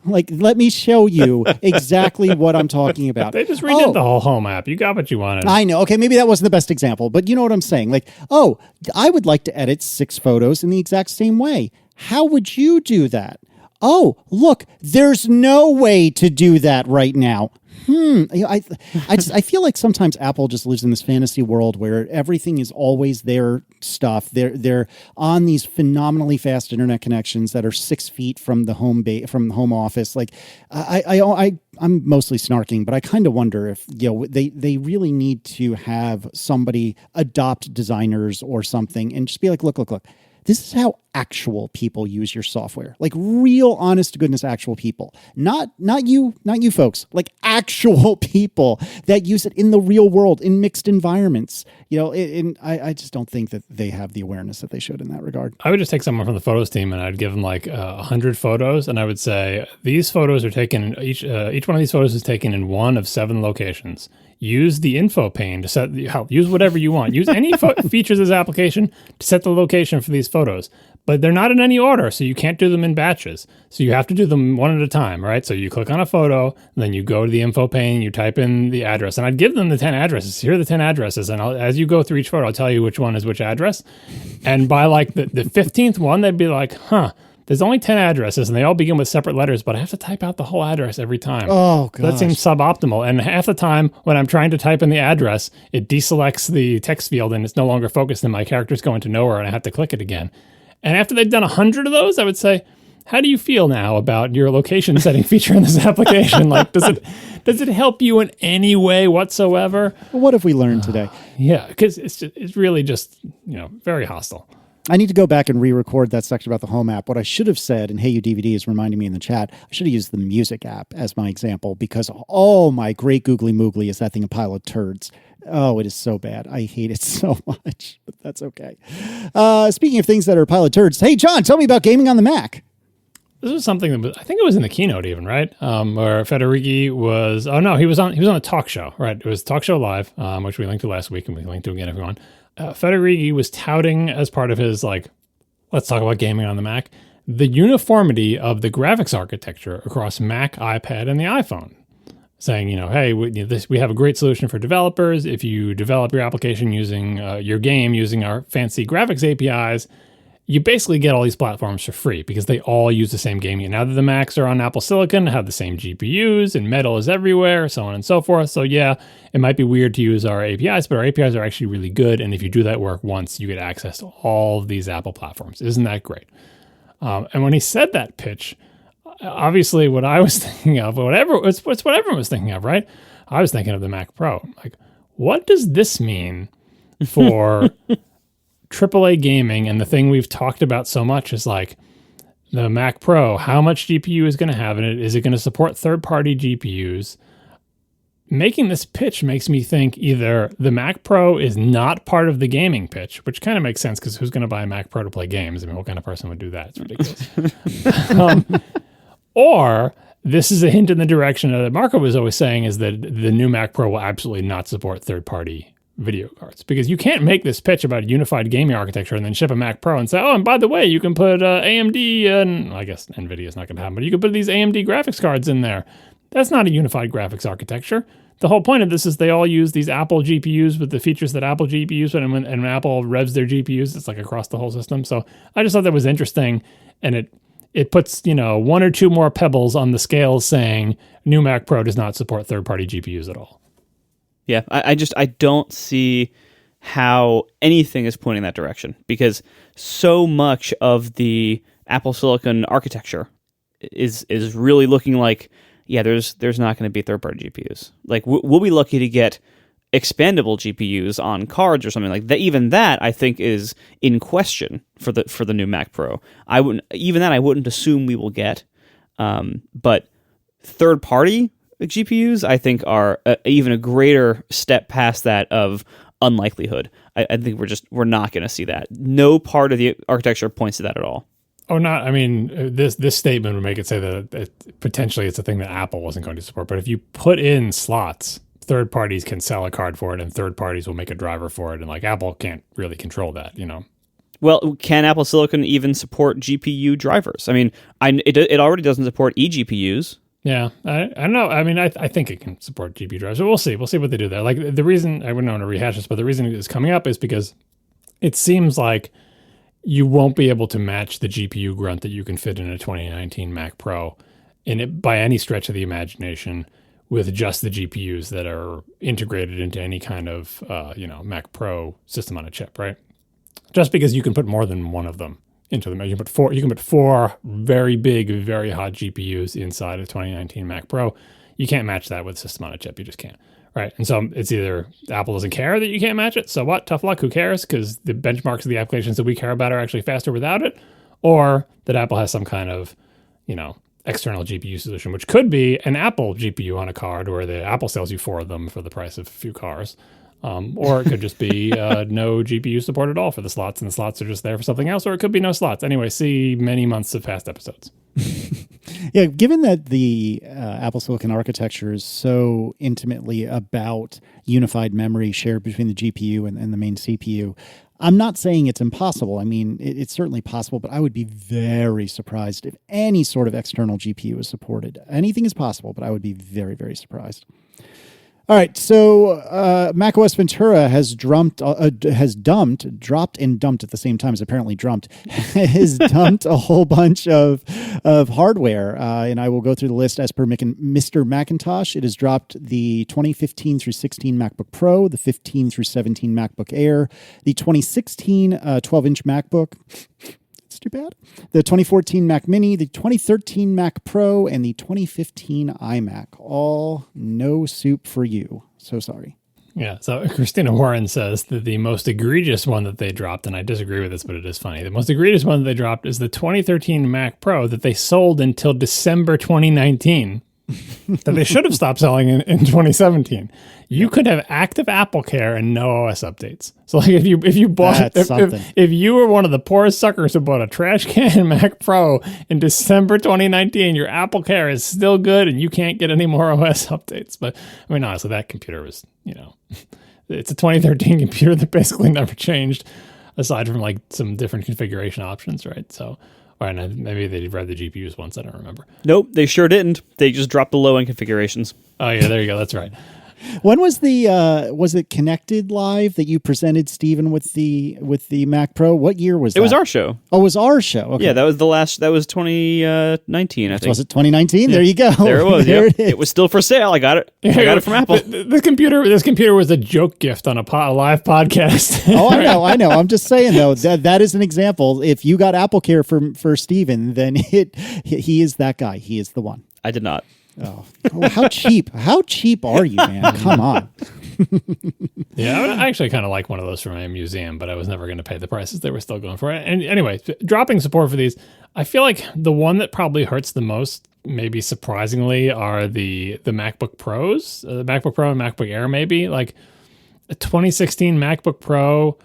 Like, let me show you exactly what I'm talking about. They just redid the whole Home app. You got what you wanted. I know. Okay, maybe that wasn't the best example, but you know what I'm saying. Like, I would like to edit 6 photos in the exact same way. How would you do that? Oh, look, there's no way to do that right now. I feel like sometimes Apple just lives in this fantasy world where everything is always their stuff. They're on these phenomenally fast internet connections that are 6 feet from the home office. Like, I'm mostly snarking, but I kind of wonder if they really need to have somebody adopt designers or something and just be like, look. This is how actual people use your software. Like real, honest to goodness, actual people. Not you folks. Like actual people that use it in the real world, in mixed environments. I just don't think that they have the awareness that they should in that regard. I would just take someone from the photos team and I'd give them like 100 photos, and I would say these photos are taken. Each one of these photos is taken in one of 7 locations. Use the info pane to set use whatever you want. Use any features of this application to set the location for these photos. But they're not in any order, so you can't do them in batches. So you have to do them one at a time, right? So you click on a photo, and then you go to the info pane, you type in the address. And I'd give them the 10 addresses. Here are the 10 addresses. And as you go through each photo, I'll tell you which one is which address. And by like the 15th one, they'd be like, there's only 10 addresses, and they all begin with separate letters, but I have to type out the whole address every time. Oh, gosh. That seems suboptimal. And half the time, when I'm trying to type in the address, it deselects the text field, and it's no longer focused, and my character's going to nowhere, and I have to click it again. And after they've done 100 of those, I would say, how do you feel now about your location setting feature in this application? Like, does it help you in any way whatsoever? Well, what have we learned today? Yeah, because it's really just, very hostile. I need to go back and re-record that section about the home app. What I should have said, and Hey You DVD is reminding me in the chat, I should have used the music app as my example because, oh my great googly moogly, is that thing a pile of turds. Oh, it is so bad. I hate it so much, but that's okay. Speaking of things that are a pile of turds, hey, John, tell me about gaming on the Mac. This was something that I think it was in the keynote even, right? Where Federighi was, he was on a talk show, right? It was Talk Show Live, which we linked to last week and we linked to again, everyone. Federighi was touting as part of his, let's talk about gaming on the Mac, the uniformity of the graphics architecture across Mac, iPad, and the iPhone. Saying, hey, we have a great solution for developers. If you develop your application using your game using our fancy graphics APIs, you basically get all these platforms for free because they all use the same gaming. Now that the Macs are on Apple Silicon, have the same GPUs, and Metal is everywhere, so on and so forth. So yeah, it might be weird to use our APIs, but our APIs are actually really good. And if you do that work once, you get access to all of these Apple platforms. Isn't that great? And when he said that pitch, obviously what I was thinking of, it's what everyone was thinking of, right? I was thinking of the Mac Pro. Like, what does this mean for AAA gaming? And the thing we've talked about so much is like the Mac Pro, how much GPU is going to have in it? Is it going to support third-party GPUs? Making this pitch makes me think either the Mac Pro is not part of the gaming pitch, which kind of makes sense because who's going to buy a Mac Pro to play games? I mean, what kind of person would do that? It's ridiculous. Or this is a hint in the direction that Marco was always saying is that the new Mac Pro will absolutely not support third-party video cards. Because you can't make this pitch about a unified gaming architecture and then ship a Mac Pro and say, oh, and by the way, you can put AMD, and I guess NVIDIA is not going to happen, but you can put these AMD graphics cards in there. That's not a unified graphics architecture. The whole point of this is they all use these Apple GPUs with the features that Apple GPUs, and when Apple revs their GPUs, it's like across the whole system. So I just thought that was interesting, and it puts, 1 or 2 more pebbles on the scale saying new Mac Pro does not support third-party GPUs at all. Yeah, I don't see how anything is pointing that direction because so much of the Apple Silicon architecture is really looking like, yeah, there's not going to be third-party GPUs. Like, we'll be lucky to get expandable GPUs on cards or something like that. Even that, I think, is in question for the new Mac Pro. I wouldn't assume we will get. But third-party GPUs, I think, are even a greater step past that of unlikelihood. I think we're not going to see that. No part of the architecture points to that at all. Oh, not. I mean, this statement would make it say that potentially it's a thing that Apple wasn't going to support. But if you put in slots, third parties can sell a card for it, and third parties will make a driver for it, and like Apple can't really control that, Well, can Apple Silicon even support GPU drivers? I mean, it already doesn't support eGPUs. Yeah, I don't know. I mean, I think it can support GPU drivers. So we'll see. We'll see what they do there. Like the reason I wouldn't want to rehash this, but the reason it's coming up is because it seems like you won't be able to match the GPU grunt that you can fit in a 2019 Mac Pro in it by any stretch of the imagination with just the GPUs that are integrated into any kind of Mac Pro system on a chip, right? Just because you can put more than one of them into them. You can put four very big, very hot GPUs inside a 2019 Mac Pro. You can't match that with system on a chip. You just can't. Right. And so it's either Apple doesn't care that you can't match it. So what? Tough luck. Who cares? Because the benchmarks of the applications that we care about are actually faster without it. or that Apple has some kind of, external GPU solution, which could be an Apple GPU on a card where the Apple sells you 4 of them for the price of a few cars. Or it could just be no GPU support at all for the slots, and the slots are just there for something else, or it could be no slots. Anyway, see many months of past episodes. Yeah, given that the Apple Silicon architecture is so intimately about unified memory shared between the GPU and the main CPU, I'm not saying it's impossible. I mean, it's certainly possible, but I would be very surprised if any sort of external GPU is supported. Anything is possible, but I would be very, very surprised. All right, so macOS Ventura has dropped and dumped at the same time as apparently dumped, has dumped a whole bunch of hardware, and I will go through the list as per Mr. Macintosh. It has dropped the 2015 through 16 MacBook Pro, the 15 through 17 MacBook Air, the 2016 12-inch MacBook. It's too bad. The 2014 Mac Mini, the 2013 Mac Pro, and the 2015 iMac. All no soup for you. So sorry. Yeah, so Christina Warren says that the most egregious one that they dropped, and I disagree with this, but it is funny. The most egregious one that they dropped is the 2013 Mac Pro that they sold until December 2019. That they should have stopped selling in 2017. You could have active Apple Care and no OS updates. So like if you bought if you were one of the poorest suckers who bought a trash can Mac Pro in December 2019, your Apple Care is still good and you can't get any more OS updates. But I mean, honestly, that computer was, it's a 2013 computer that basically never changed, aside from like some different configuration options, right? So. Or maybe they read the GPUs once. I don't remember. Nope, they sure didn't. They just dropped the low-end configurations. Oh, yeah, there you go. That's right. When was was it Connected Live that you presented, Stephen, with the Mac Pro? What year was that? It was our show. Oh, it was our show. Okay. Yeah, that was that was 2019, I think. Was it 2019? Yeah. There you go. There it was. There it is. It was still for sale. I got it. I got it from Apple. This computer was a joke gift on a live podcast. Oh, I know. I'm just saying, though, that is an example. If you got Apple Care for Stephen, then he is that guy. He is the one. I did not. Oh, how cheap! How cheap are you, man? Come on. Yeah, I actually kind of like one of those from a museum, but I was never going to pay the prices they were still going for. And anyway, dropping support for these, I feel like the one that probably hurts the most, maybe surprisingly, are the MacBook Pros, the MacBook Pro and MacBook Air. Maybe like a 2016 MacBook Pro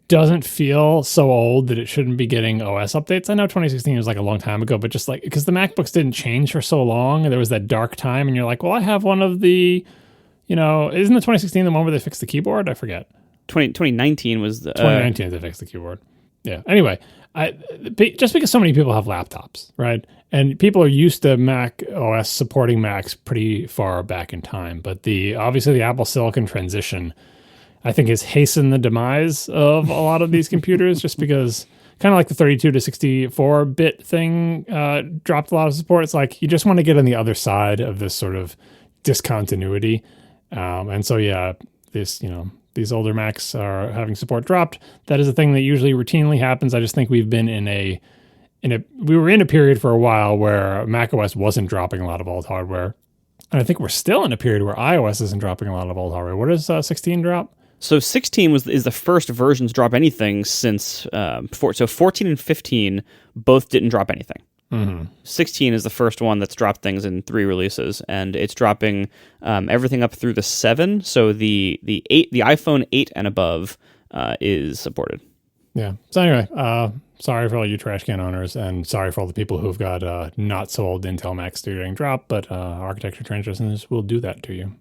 doesn't feel so old that it shouldn't be getting OS updates. I know 2016 was like a long time ago, but just like because the MacBooks didn't change for so long, and there was that dark time, and you're like, well, I have one of the, isn't the 2016 the one where they fixed the keyboard? I forget. 2019 was the 2019 they fixed the keyboard. Yeah. Anyway, just because so many people have laptops, right? And people are used to Mac OS supporting Macs pretty far back in time, but obviously the Apple Silicon transition, I think, has hastened the demise of a lot of these computers, just because kind of like the 32 to 64 bit thing dropped a lot of support. It's like you just want to get on the other side of this sort of discontinuity. And so, yeah, these older Macs are having support dropped. That is a thing that usually routinely happens. I just think we've been we were in a period for a while where macOS wasn't dropping a lot of old hardware. And I think we're still in a period where iOS isn't dropping a lot of old hardware. What does 16 drop? So 16 is the first version to drop anything since so 14 and 15 both didn't drop anything. Mm-hmm. 16 is the first one that's dropped things in 3 releases, and it's dropping everything up through the 7. So the iPhone 8 and above is supported. Yeah. So anyway, sorry for all you trash can owners, and sorry for all the people who've got not sold Intel Macs that are getting dropped, but architecture transitions will do that to you.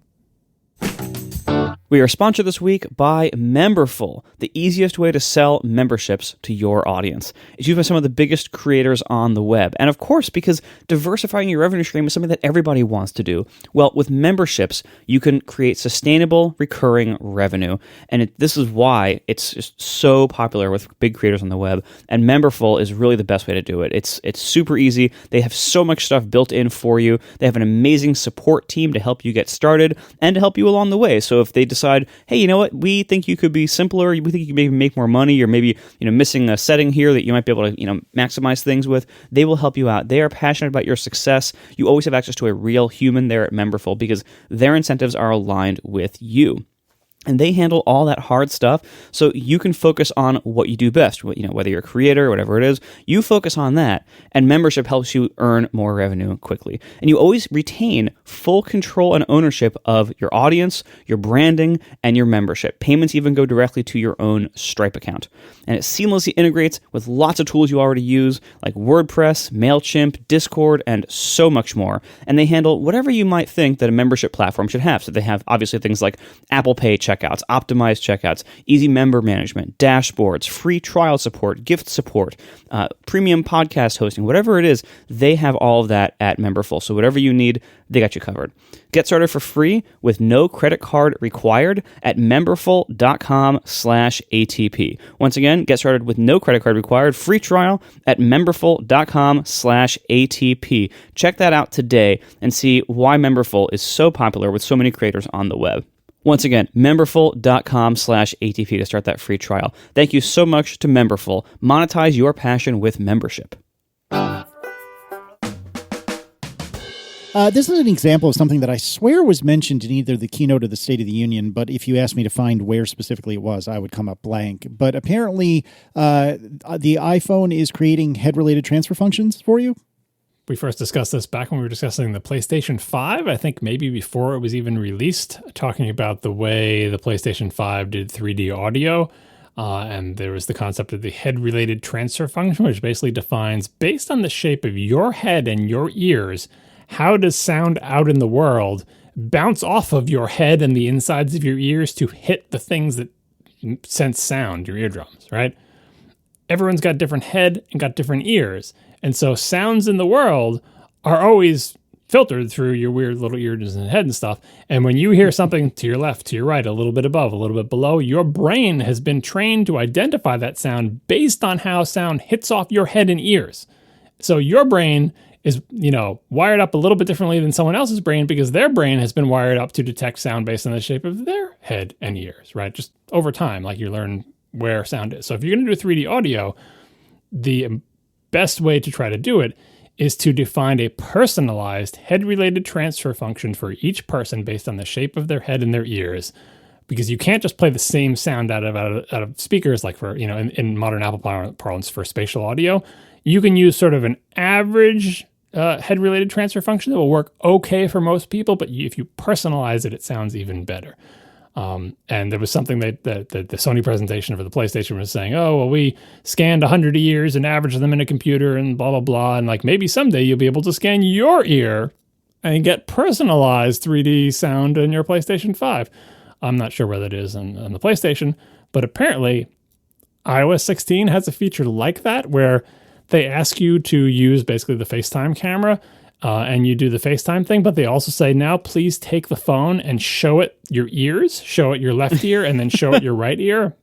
We are sponsored this week by Memberful, the easiest way to sell memberships to your audience. It's used by some of the biggest creators on the web. And of course, because diversifying your revenue stream is something that everybody wants to do. Well, with memberships, you can create sustainable, recurring revenue. And this is why it's just so popular with big creators on the web. And Memberful is really the best way to do it. It's super easy. They have so much stuff built in for you. They have an amazing support team to help you get started and to help you along the way. So if they decide, hey, you know what, we think you could be simpler, we think you can maybe make more money, or maybe missing a setting here that you might be able to maximize things with, they will help you out. They are passionate about your success. You always have access to a real human there at Memberful because their incentives are aligned with you. And they handle all that hard stuff, so you can focus on what you do best. Whether you're a creator or whatever it is, you focus on that, and membership helps you earn more revenue quickly. And you always retain full control and ownership of your audience, your branding, and your membership. Payments even go directly to your own Stripe account. And it seamlessly integrates with lots of tools you already use, like WordPress, MailChimp, Discord, and so much more. And they handle whatever you might think that a membership platform should have. So they have obviously things like Apple Pay checkouts, optimized checkouts, easy member management, dashboards, free trial support, gift support, premium podcast hosting, whatever it is, they have all of that at Memberful. So whatever you need, they got you covered. Get started for free with no credit card required at memberful.com/ATP. Once again, get started with no credit card required, free trial at memberful.com/ATP. Check that out today and see why Memberful is so popular with so many creators on the web. Once again, memberful.com/ATP to start that free trial. Thank you so much to Memberful. Monetize your passion with membership. This is an example of something that I swear was mentioned in either the keynote or the State of the Union, but if you asked me to find where specifically it was, I would come up blank. But apparently, the iPhone is creating head-related transfer functions for you. We first discussed this back when we were discussing the PlayStation 5, I think maybe before it was even released, talking about the way the PlayStation 5 did 3D audio. And there was the concept of the head-related transfer function, which basically defines, based on the shape of your head and your ears, how does sound out in the world bounce off of your head and the insides of your ears to hit the things that sense sound, your eardrums, right? Everyone's got different head and got different ears. And so sounds in the world are always filtered through your weird little ears and head and stuff. And when you hear something to your left, to your right, a little bit above, a little bit below, your brain has been trained to identify that sound based on how sound hits off your head and ears. So your brain is, wired up a little bit differently than someone else's brain because their brain has been wired up to detect sound based on the shape of their head and ears, right? Just over time, like you learn where sound is. So if you're going to do 3D audio, the best way to try to do it is to define a personalized head-related transfer function for each person based on the shape of their head and their ears, because you can't just play the same sound out of speakers like for, in modern Apple parlance for spatial audio. You can use sort of an average head-related transfer function that will work okay for most people, but if you personalize it, it sounds even better. And there was something that the Sony presentation for the PlayStation was saying, oh, well, we scanned 100 ears and averaged them in a computer and blah, blah, blah. And like maybe someday you'll be able to scan your ear and get personalized 3D sound in your PlayStation 5. I'm not sure where that is on the PlayStation, but apparently iOS 16 has a feature like that where they ask you to use basically the FaceTime camera and you do the FaceTime thing, but they also say, now please take the phone and show it your ears, show it your left ear, and then show it your right ear.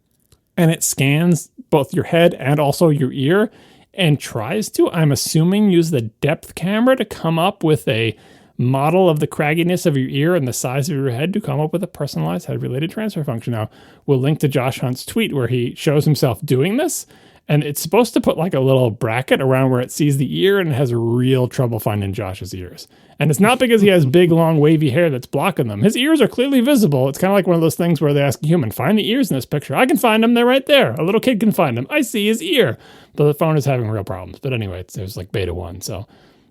And it scans both your head and also your ear and tries to, I'm assuming, use the depth camera to come up with a model of the cragginess of your ear and the size of your head to come up with a personalized head-related transfer function. Now, we'll link to Josh Hunt's tweet where he shows himself doing this. And it's supposed to put like a little bracket around where it sees the ear, and it has real trouble finding Josh's ears. And it's not because he has big, long, wavy hair that's blocking them. His ears are clearly visible. It's kind of like one of those things where they ask a human, find the ears in this picture. I can find them. They're right there. A little kid can find them. I see his ear. But the phone is having real problems. But anyway, it was like beta 1. So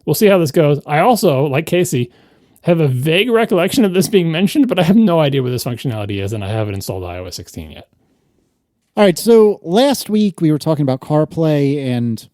we'll see how this goes. I also, like Casey, have a vague recollection of this being mentioned, but I have no idea what this functionality is, and I haven't installed iOS 16 yet. All right, so last week we were talking about CarPlay and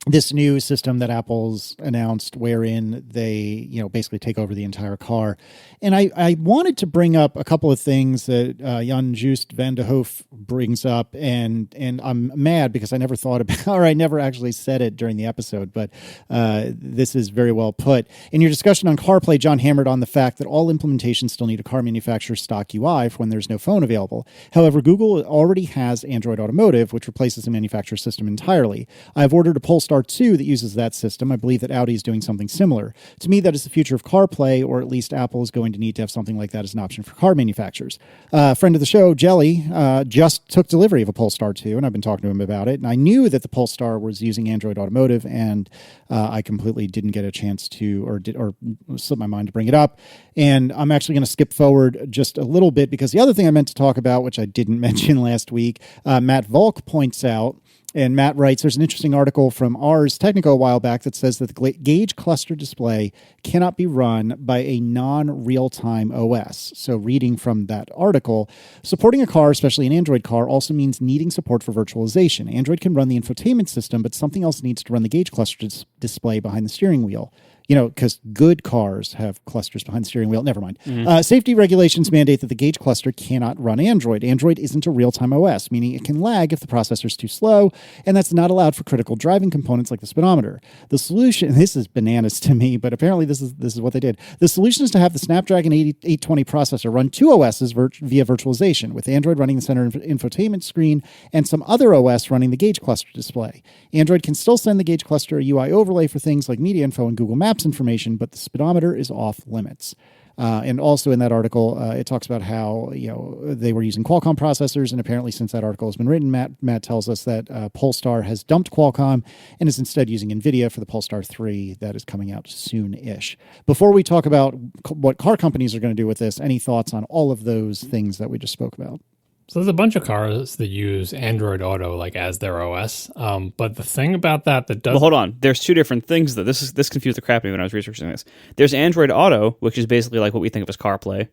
this new system that Apple's announced wherein they, basically take over the entire car. And I wanted to bring up a couple of things that Jan Just van de Hoof brings up, and I'm mad because I never thought about, or I never actually said it during the episode, but this is very well put. In your discussion on CarPlay, John hammered on the fact that all implementations still need a car manufacturer's stock UI for when there's no phone available. However, Google already has Android Automotive, which replaces the manufacturer system entirely. I've ordered a Polestar Polestar 2 that uses that system. I believe that Audi is doing something similar. To me, that is the future of CarPlay, or at least Apple is going to need to have something like that as an option for car manufacturers. Friend of the show, Jelly, just took delivery of a Polestar 2, and I've been talking to him about it. And I knew that the Polestar was using Android Automotive, and I completely didn't get a chance to, or slipped my mind to bring it up. And I'm actually going to skip forward just a little bit, because the other thing I meant to talk about, which I didn't mention last week, Matt Volk points out, and Matt writes, there's an interesting article from Ars Technica a while back that says that the gauge cluster display cannot be run by a non-real-time OS. So reading from that article, supporting a car, especially an Android car, also means needing support for virtualization. Android can run the infotainment system, but something else needs to run the gauge cluster display behind the steering wheel. Because good cars have clusters behind the steering wheel. Never mind. Safety regulations mandate that the gauge cluster cannot run Android. Android isn't a real-time OS, meaning it can lag if the processor is too slow, and that's not allowed for critical driving components like the speedometer. The solution, this is bananas to me, but apparently this is what they did. The solution is to have the Snapdragon 820 processor run two OSs via virtualization, with Android running the center infotainment screen and some other OS running the gauge cluster display. Android can still send the gauge cluster a UI overlay for things like media info and Google Maps information, but the speedometer is off limits. And also in that article, it talks about how they were using Qualcomm processors, and apparently since that article has been written, Matt tells us that Polestar has dumped Qualcomm and is instead using NVIDIA for the Polestar 3 that is coming out soon-ish. Before we talk about what car companies are going to do with this, any thoughts on all of those things that we just spoke about? So there's a bunch of cars that use Android Auto as their OS. But the thing about that does... Well, hold on. There's two different things, though. This confused the crap out of me when I was researching this. There's Android Auto, which is basically like what we think of as CarPlay.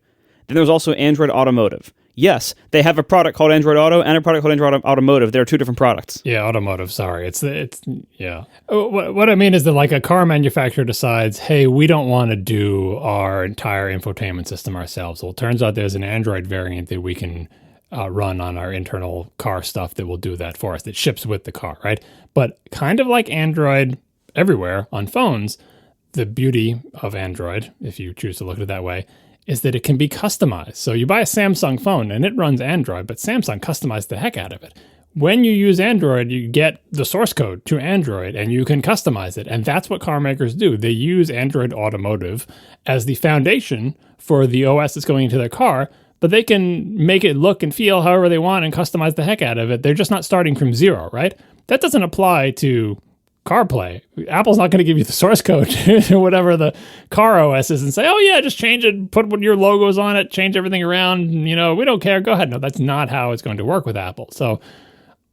Then there's also Android Automotive. Yes, they have a product called Android Auto and a product called Android Automotive. They're two different products. Yeah, Automotive, sorry. It's yeah. What I mean is that a car manufacturer decides, hey, we don't want to do our entire infotainment system ourselves. Well, it turns out there's an Android variant that we can run on our internal car stuff that will do that for us, that ships with the car, right? But kind of like Android everywhere on phones, the beauty of Android, if you choose to look at it that way, is that it can be customized. So you buy a Samsung phone and it runs Android, but Samsung customized the heck out of it. When you use Android, you get the source code to Android and you can customize it. And that's what car makers do. They use Android Automotive as the foundation for the OS that's going into their car, but they can make it look and feel however they want and customize the heck out of it. They're just not starting from zero, right? That doesn't apply to CarPlay. Apple's not going to give you the source code to whatever the car OS is and say, oh yeah, just change it, put your logos on it, change everything around, we don't care, go ahead. No, that's not how it's going to work with Apple. So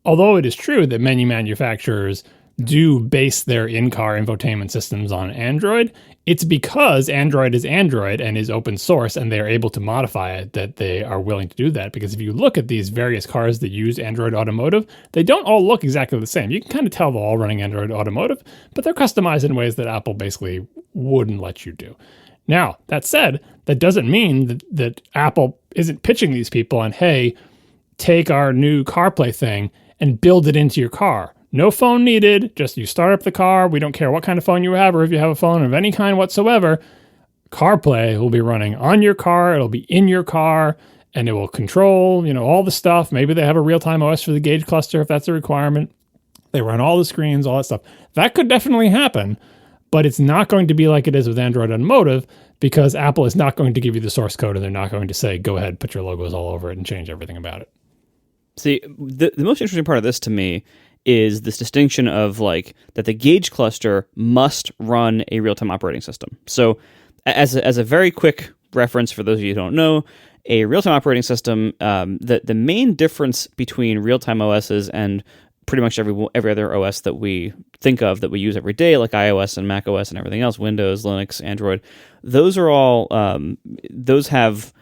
although it is true that many manufacturers do base their in-car infotainment systems on Android, it's because Android is Android and is open source and they are able to modify it that they are willing to do that. Because if you look at these various cars that use Android Automotive, they don't all look exactly the same. You can kind of tell they're all running Android Automotive, but they're customized in ways that Apple basically wouldn't let you do. Now, that said, that doesn't mean that Apple isn't pitching these people on, hey, take our new CarPlay thing and build it into your car. No phone needed, just you start up the car. We don't care what kind of phone you have or if you have a phone of any kind whatsoever. CarPlay will be running on your car. It'll be in your car and it will control, all the stuff. Maybe they have a real-time OS for the gauge cluster if that's a requirement. They run all the screens, all that stuff. That could definitely happen, but it's not going to be like it is with Android Automotive because Apple is not going to give you the source code and they're not going to say, go ahead, put your logos all over it and change everything about it. See, the most interesting part of this to me is this distinction of that the gauge cluster must run a real-time operating system. So as a very quick reference for those of you who don't know, a real-time operating system, the main difference between real-time OSs and pretty much every other OS that we think of, that we use every day, like iOS and macOS and everything else, Windows, Linux, Android, those are all, those have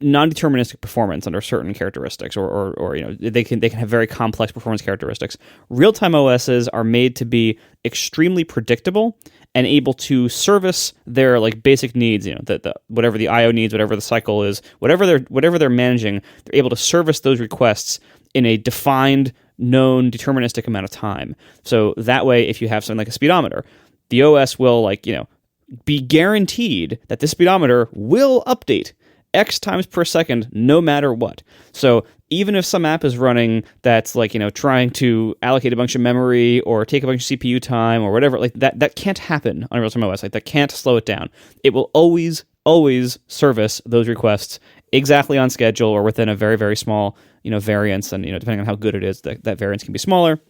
non-deterministic performance under certain characteristics, or they can have very complex performance characteristics. Real-time OSs are made to be extremely predictable and able to service their basic needs. Whatever the I/O needs, whatever the cycle is, whatever they're managing, they're able to service those requests in a defined, known, deterministic amount of time. So that way, if you have something like a speedometer, the OS will be guaranteed that the speedometer will update X times per second, no matter what. So even if some app is running that's like, trying to allocate a bunch of memory or take a bunch of CPU time or whatever, like that can't happen on real-time OS. Like that can't slow it down. It will always service those requests exactly on schedule or within a very, very small, variance. And, depending on how good it is, that variance can be smaller.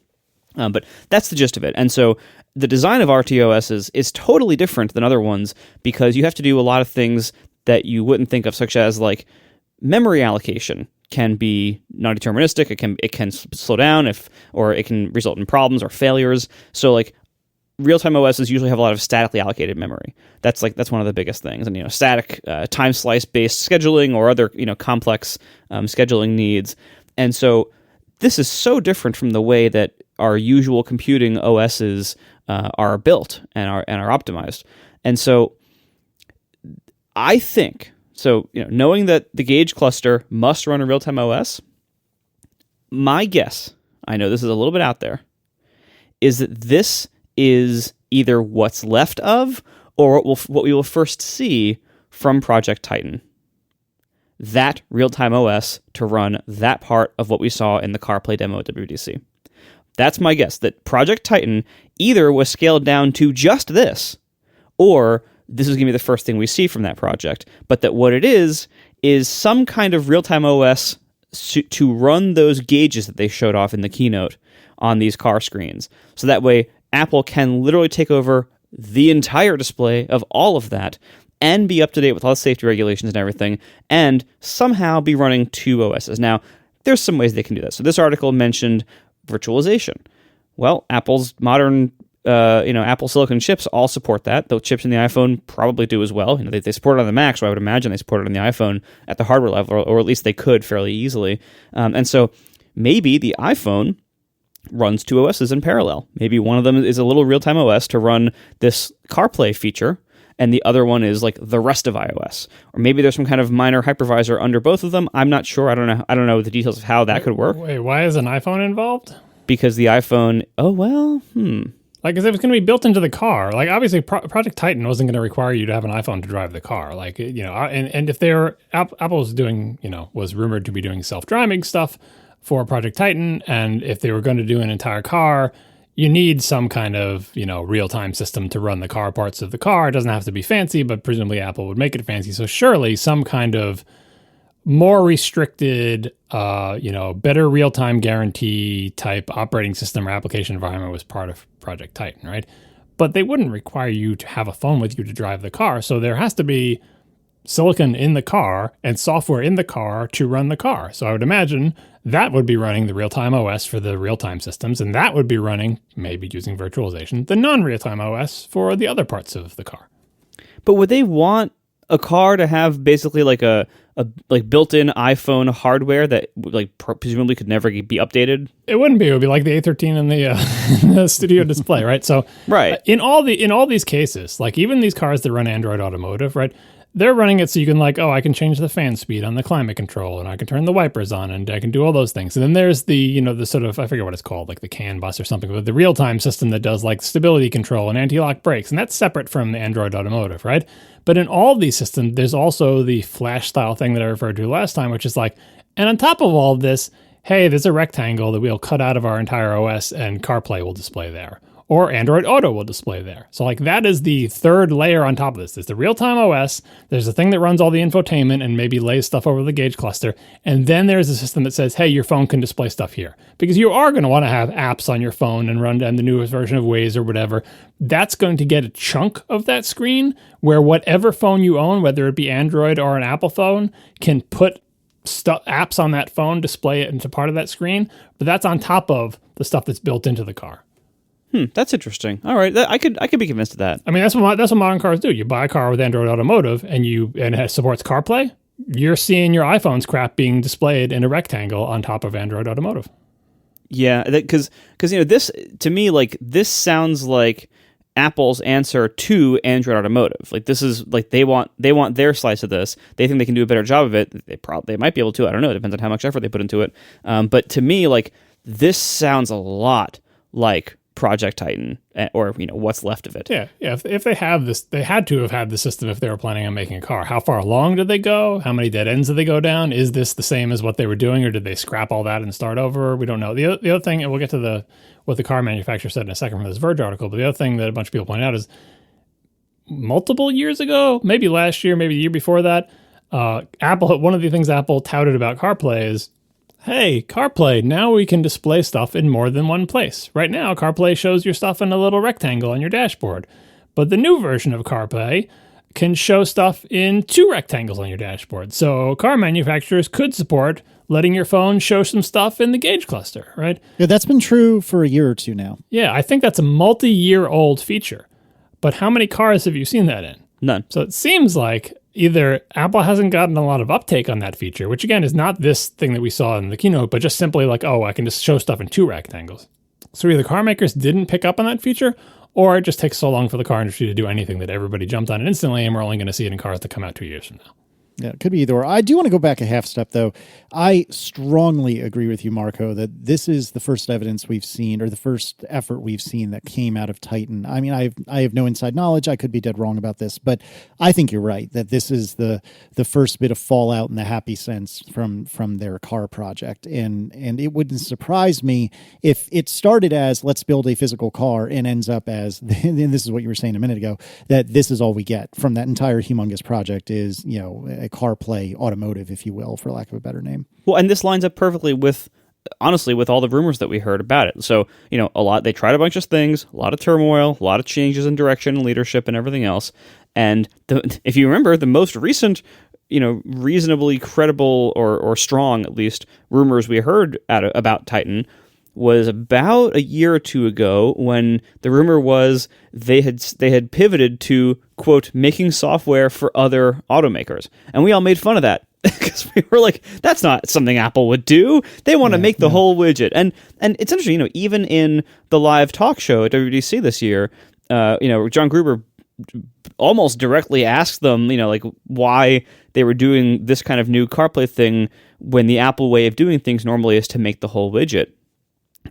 But that's the gist of it. And so the design of RTOS is totally different than other ones because you have to do a lot of things that you wouldn't think of, such as like memory allocation can be non-deterministic. It can slow down or it can result in problems or failures. So like real-time OSs usually have a lot of statically allocated memory. That's one of the biggest things. And static time slice based scheduling or other complex scheduling needs. And so this is so different from the way that our usual computing OSs are built and are optimized. And so I think, knowing that the Gauge cluster must run a real-time OS, my guess, I know this is a little bit out there, is that this is either what's left of or what we will first see from Project Titan. That real-time OS to run that part of what we saw in the CarPlay demo at WWDC. That's my guess, that Project Titan either was scaled down to just this, or this is going to be the first thing we see from that project, but that what it is some kind of real-time OS to run those gauges that they showed off in the keynote on these car screens. So that way, Apple can literally take over the entire display of all of that and be up to date with all the safety regulations and everything, and somehow be running two OSs. Now, there's some ways they can do that. So this article mentioned virtualization. Well, Apple's modern Apple Silicon chips all support that. The chips in the iPhone probably do as well. They support it on the Mac, so I would imagine they support it on the iPhone at the hardware level, or at least they could fairly easily. And so maybe the iPhone runs two OSs in parallel. Maybe one of them is a little real-time OS to run this CarPlay feature, and the other one is like the rest of iOS. Or maybe there's some kind of minor hypervisor under both of them. I'm not sure. I don't know the details of how that could work. Wait, why is an iPhone involved? Because the iPhone, Like, if it's going to be built into the car, like, obviously, Project Titan wasn't going to require you to have an iPhone to drive the car. Like, and if Apple was doing, was rumored to be doing self-driving stuff for Project Titan, and if they were going to do an entire car, you need some kind of, real-time system to run the car parts of the car. It doesn't have to be fancy, but presumably Apple would make it fancy. So surely some kind of more restricted, better real-time guarantee type operating system or application environment was part of Project Titan, right? But they wouldn't require you to have a phone with you to drive the car. So there has to be silicon in the car and software in the car to run the car. So I would imagine that would be running the real-time OS for the real-time systems, and that would be running, maybe using virtualization, the non-real-time OS for the other parts of the car. But would they want a car to have basically like a built-in iPhone hardware that presumably could never be updated? It wouldn't be. It would be like the A13 in the studio display, right? So right. In all these cases, like even these cars that run Android Automotive, right? They're running it so you can I can change the fan speed on the climate control, and I can turn the wipers on, and I can do all those things. And then there's the, the sort of, I forget what it's called, like the CAN bus or something, but the real-time system that does like stability control and anti-lock brakes. And that's separate from the Android Automotive, right? But in all of these systems, there's also the flash style thing that I referred to last time, which is like, and on top of all of this, hey, there's a rectangle that we'll cut out of our entire OS and CarPlay will display there. Or Android Auto will display there. So that is the third layer on top of this. There's the real-time OS, there's the thing that runs all the infotainment and maybe lays stuff over the Gauge cluster, and then there's a system that says, hey, your phone can display stuff here. Because you are going to want to have apps on your phone and run the newest version of Waze or whatever. That's going to get a chunk of that screen where whatever phone you own, whether it be Android or an Apple phone, can put apps on that phone, display it into part of that screen, but that's on top of the stuff that's built into the car. That's interesting. All right, I could be convinced of that. I mean, that's what modern cars do. You buy a car with Android Automotive, and it supports CarPlay. You're seeing your iPhone's crap being displayed in a rectangle on top of Android Automotive. Yeah, because this to me this sounds like Apple's answer to Android Automotive. Like this is like they want their slice of this. They think they can do a better job of it. They might be able to. I don't know. It depends on how much effort they put into it. But to me, this sounds a lot like Project Titan, or what's left of it. Yeah. If they have this, they had to have had the system if they were planning on making a car. How far along did they go? How many dead ends did they go down? Is this the same as what they were doing, or did they scrap all that and start over? We don't know. The other thing, and we'll get to what the car manufacturer said in a second from this Verge article, but the other thing that a bunch of people point out is multiple years ago, maybe last year, maybe the year before that, Apple, one of the things Apple touted about CarPlay is, hey, CarPlay, now we can display stuff in more than one place. Right now, CarPlay shows your stuff in a little rectangle on your dashboard. But the new version of CarPlay can show stuff in 2 rectangles on your dashboard. So car manufacturers could support letting your phone show some stuff in the gauge cluster, right? Yeah, that's been true for a year or two now. Yeah, I think that's a multi-year-old feature. But how many cars have you seen that in? None. So it seems like either Apple hasn't gotten a lot of uptake on that feature, which again is not this thing that we saw in the keynote, but just simply like, oh, I can just show stuff in 2 rectangles. So either car makers didn't pick up on that feature, or it just takes so long for the car industry to do anything that everybody jumped on it instantly, and we're only going to see it in cars that come out 2 years from now. Yeah, it could be either or. I do want to go back a half step, though. I strongly agree with you, Marco, that this is the first evidence we've seen, or the first effort we've seen that came out of Titan. I mean, I have no inside knowledge. I could be dead wrong about this, but I think you're right, that this is the first bit of fallout in the happy sense from their car project. And it wouldn't surprise me if it started as, let's build a physical car, and ends up as, and this is what you were saying a minute ago, that this is all we get from that entire humongous project is, a CarPlay automotive, if you will, for lack of a better name. Well, and this lines up perfectly with, honestly, with all the rumors that we heard about it. So, they tried a bunch of things, a lot of turmoil, a lot of changes in direction and leadership and everything else. And if you remember, the most recent, reasonably credible or strong, at least, rumors we heard about Titan was about a year or two ago, when the rumor was they had pivoted to, quote, making software for other automakers. And we all made fun of that because we were like, that's not something Apple would do. They want to make the whole widget. And it's interesting, even in the live talk show at WWDC this year, John Gruber almost directly asked them, why they were doing this kind of new CarPlay thing when the Apple way of doing things normally is to make the whole widget.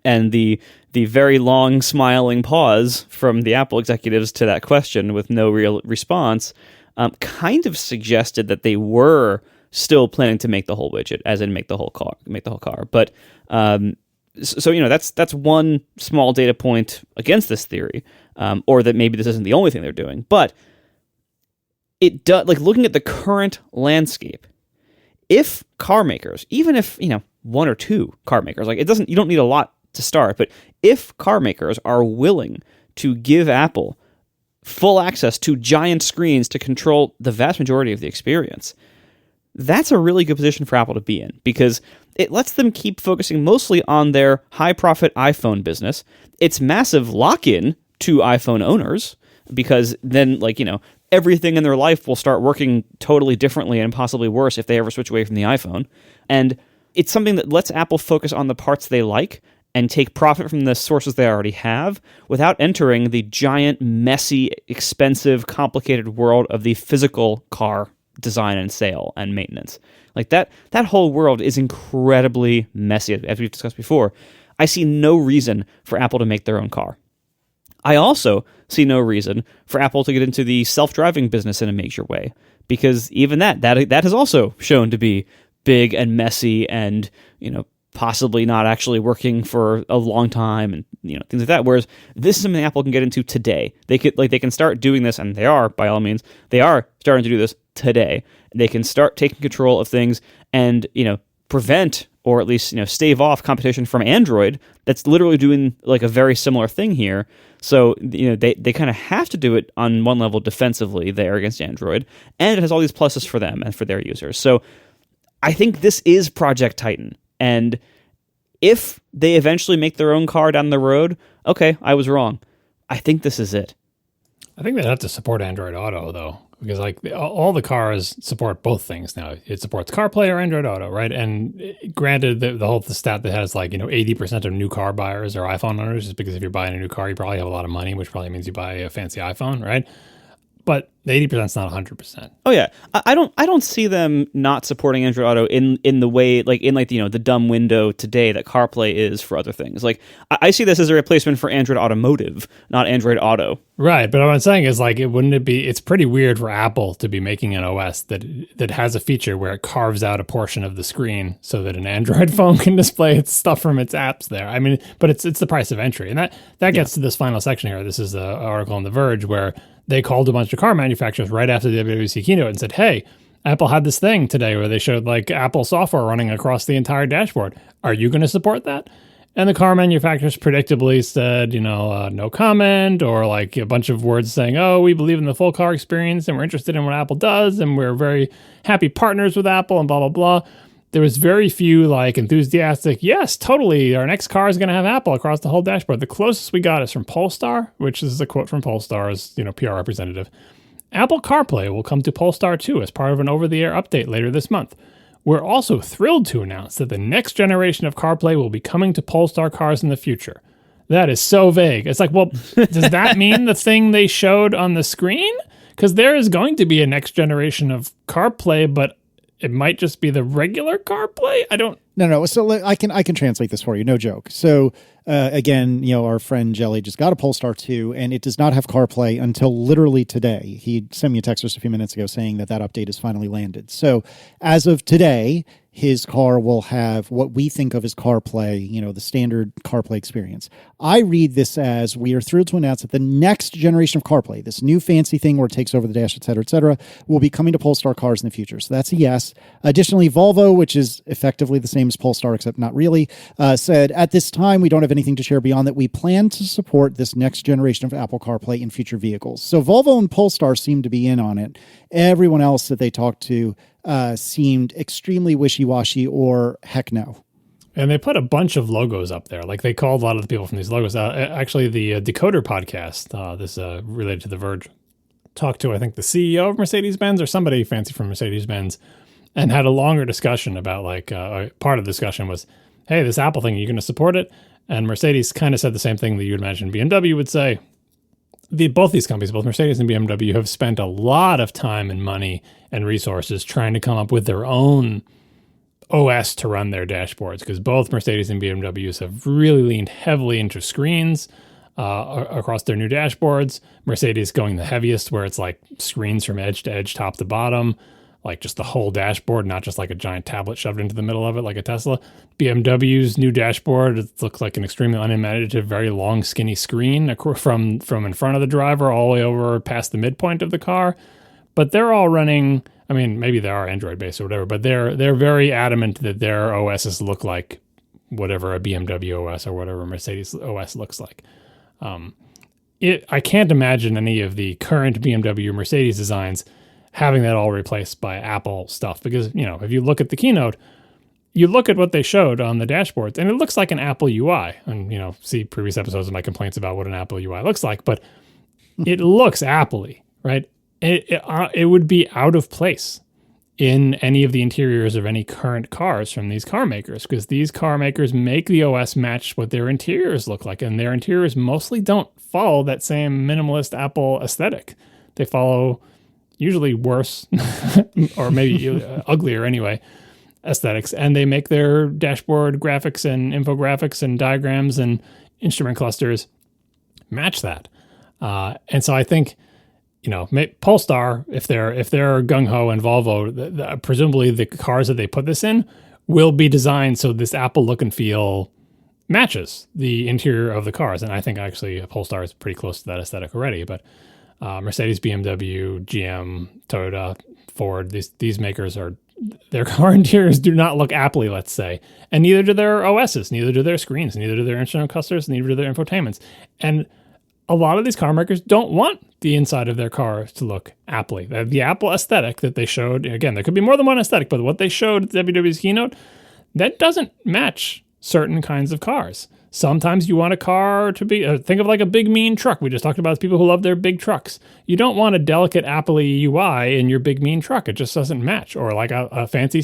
And the very long smiling pause from the Apple executives to that question with no real response kind of suggested that they were still planning to make the whole widget, as in make the whole car. But that's one small data point against this theory, or that maybe this isn't the only thing they're doing. But it does, looking at the current landscape, if car makers, even if 1 or 2 car makers, you don't need a lot to start, but if car makers are willing to give Apple full access to giant screens to control the vast majority of the experience, that's a really good position for Apple to be in, because it lets them keep focusing mostly on their high-profit iPhone business. It's massive lock-in to iPhone owners, because then, everything in their life will start working totally differently and possibly worse if they ever switch away from the iPhone. And it's something that lets Apple focus on the parts they like and take profit from the sources they already have without entering the giant, messy, expensive, complicated world of the physical car design and sale and maintenance. That whole world is incredibly messy, as we've discussed before. I see no reason for Apple to make their own car. I also see no reason for Apple to get into the self-driving business in a major way, because even that has also shown to be big and messy and, possibly not actually working for a long time and, things like that. Whereas this is something Apple can get into today. They can start doing this, and they are, by all means, they are starting to do this today. They can start taking control of things and, prevent, or at least, stave off competition from Android that's literally doing a very similar thing here. So, they kind of have to do it on one level defensively there against Android, and it has all these pluses for them and for their users. So I think this is Project Titan. And if they eventually make their own car down the road, okay, I was wrong. I think this is it. I think they have to support Android Auto, though, because all the cars support both things now. It supports CarPlay or Android Auto, right? And granted, the stat that has 80% of new car buyers are iPhone owners, just because if you're buying a new car, you probably have a lot of money, which probably means you buy a fancy iPhone, right? but 80% is not 100%. Oh yeah, I don't see them not supporting Android Auto in the way the dumb window today that CarPlay is for other things. Like I see this as a replacement for Android Automotive, not Android Auto. Right, but what I'm saying is it's pretty weird for Apple to be making an OS that has a feature where it carves out a portion of the screen so that an Android phone can display its stuff from its apps there. I mean, but it's the price of entry, and that gets to this final section here. This is an article on The Verge where they called a bunch of car manufacturers right after the WWDC keynote and said, hey, Apple had this thing today where they showed Apple software running across the entire dashboard. Are you going to support that? And the car manufacturers predictably said, no comment, or a bunch of words saying, oh, we believe in the full car experience and we're interested in what Apple does and we're very happy partners with Apple and blah, blah, blah. There was very few enthusiastic, yes, totally, our next car is going to have Apple across the whole dashboard. The closest we got is from Polestar, which is a quote from Polestar's PR representative. Apple CarPlay will come to Polestar 2 as part of an over-the-air update later this month. We're also thrilled to announce that the next generation of CarPlay will be coming to Polestar cars in the future. That is so vague. It's well, does that mean the thing they showed on the screen? Because there is going to be a next generation of CarPlay, but it might just be the regular CarPlay. I don't. No. So I can translate this for you. No joke. So again, our friend Jelly just got a Polestar 2, and it does not have CarPlay until literally today. He sent me a text just a few minutes ago saying that update has finally landed. So as of today, his car will have what we think of as CarPlay, the standard CarPlay experience. I read this as we are thrilled to announce that the next generation of CarPlay, this new fancy thing where it takes over the dash, et cetera, will be coming to Polestar cars in the future. So that's a yes. Additionally, Volvo, which is effectively the same as Polestar, except not really, said, at this time, we don't have anything to share beyond that. We plan to support this next generation of Apple CarPlay in future vehicles. So Volvo and Polestar seem to be in on it. Everyone else that they talked to seemed extremely wishy-washy or heck no. And they put a bunch of logos up there. They called a lot of the people from these logos. Actually, the Decoder podcast, this related to The Verge, talked to, I think, the CEO of Mercedes-Benz or somebody fancy from Mercedes-Benz, and had a longer discussion about, part of the discussion was, hey, this Apple thing, are you going to support it? And Mercedes kind of said the same thing that you would imagine BMW would say. Both these companies, both Mercedes and BMW, have spent a lot of time and money and resources trying to come up with their own OS to run their dashboards, because both Mercedes and BMWs have really leaned heavily into screens across their new dashboards. Mercedes going the heaviest, where it's screens from edge to edge, top to bottom, just the whole dashboard, not just a giant tablet shoved into the middle of it like a Tesla. BMW's new dashboard, it looks like an extremely unimaginative, very long, skinny screen from in front of the driver all the way over past the midpoint of the car. But they're all running, I mean, maybe they are Android-based or whatever, but they're very adamant that their OSs look like whatever a BMW OS or whatever a Mercedes OS looks like. I can't imagine any of the current BMW or Mercedes designs having that all replaced by Apple stuff, because, if you look at the keynote, you look at what they showed on the dashboards, and it looks like an Apple UI. And, see previous episodes of my complaints about what an Apple UI looks like, but it looks Apple-y, right? It would be out of place in any of the interiors of any current cars from these car makers, because these car makers make the OS match what their interiors look like, and their interiors mostly don't follow that same minimalist Apple aesthetic. They follow usually worse or maybe uglier anyway aesthetics, and they make their dashboard graphics and infographics and diagrams and instrument clusters match that. And so I think, Polestar, if they're gung-ho, and Volvo, presumably the cars that they put this in will be designed so this Apple look and feel matches the interior of the cars. And I think actually Polestar is pretty close to that aesthetic already, but Mercedes, BMW, GM, Toyota, Ford, these makers their car interiors do not look Apple-y, let's say. And neither do their OSs, neither do their screens, neither do their instrument clusters, neither do their infotainments. And a lot of these car makers don't want the inside of their car to look Apple-y. The Apple aesthetic that they showed, again, there could be more than one aesthetic, but what they showed at the WWDC keynote, that doesn't match certain kinds of cars. Sometimes you want a car to be, think of a big mean truck. We just talked about people who love their big trucks. You don't want a delicate Apple-y UI in your big mean truck. It just doesn't match. Or a fancy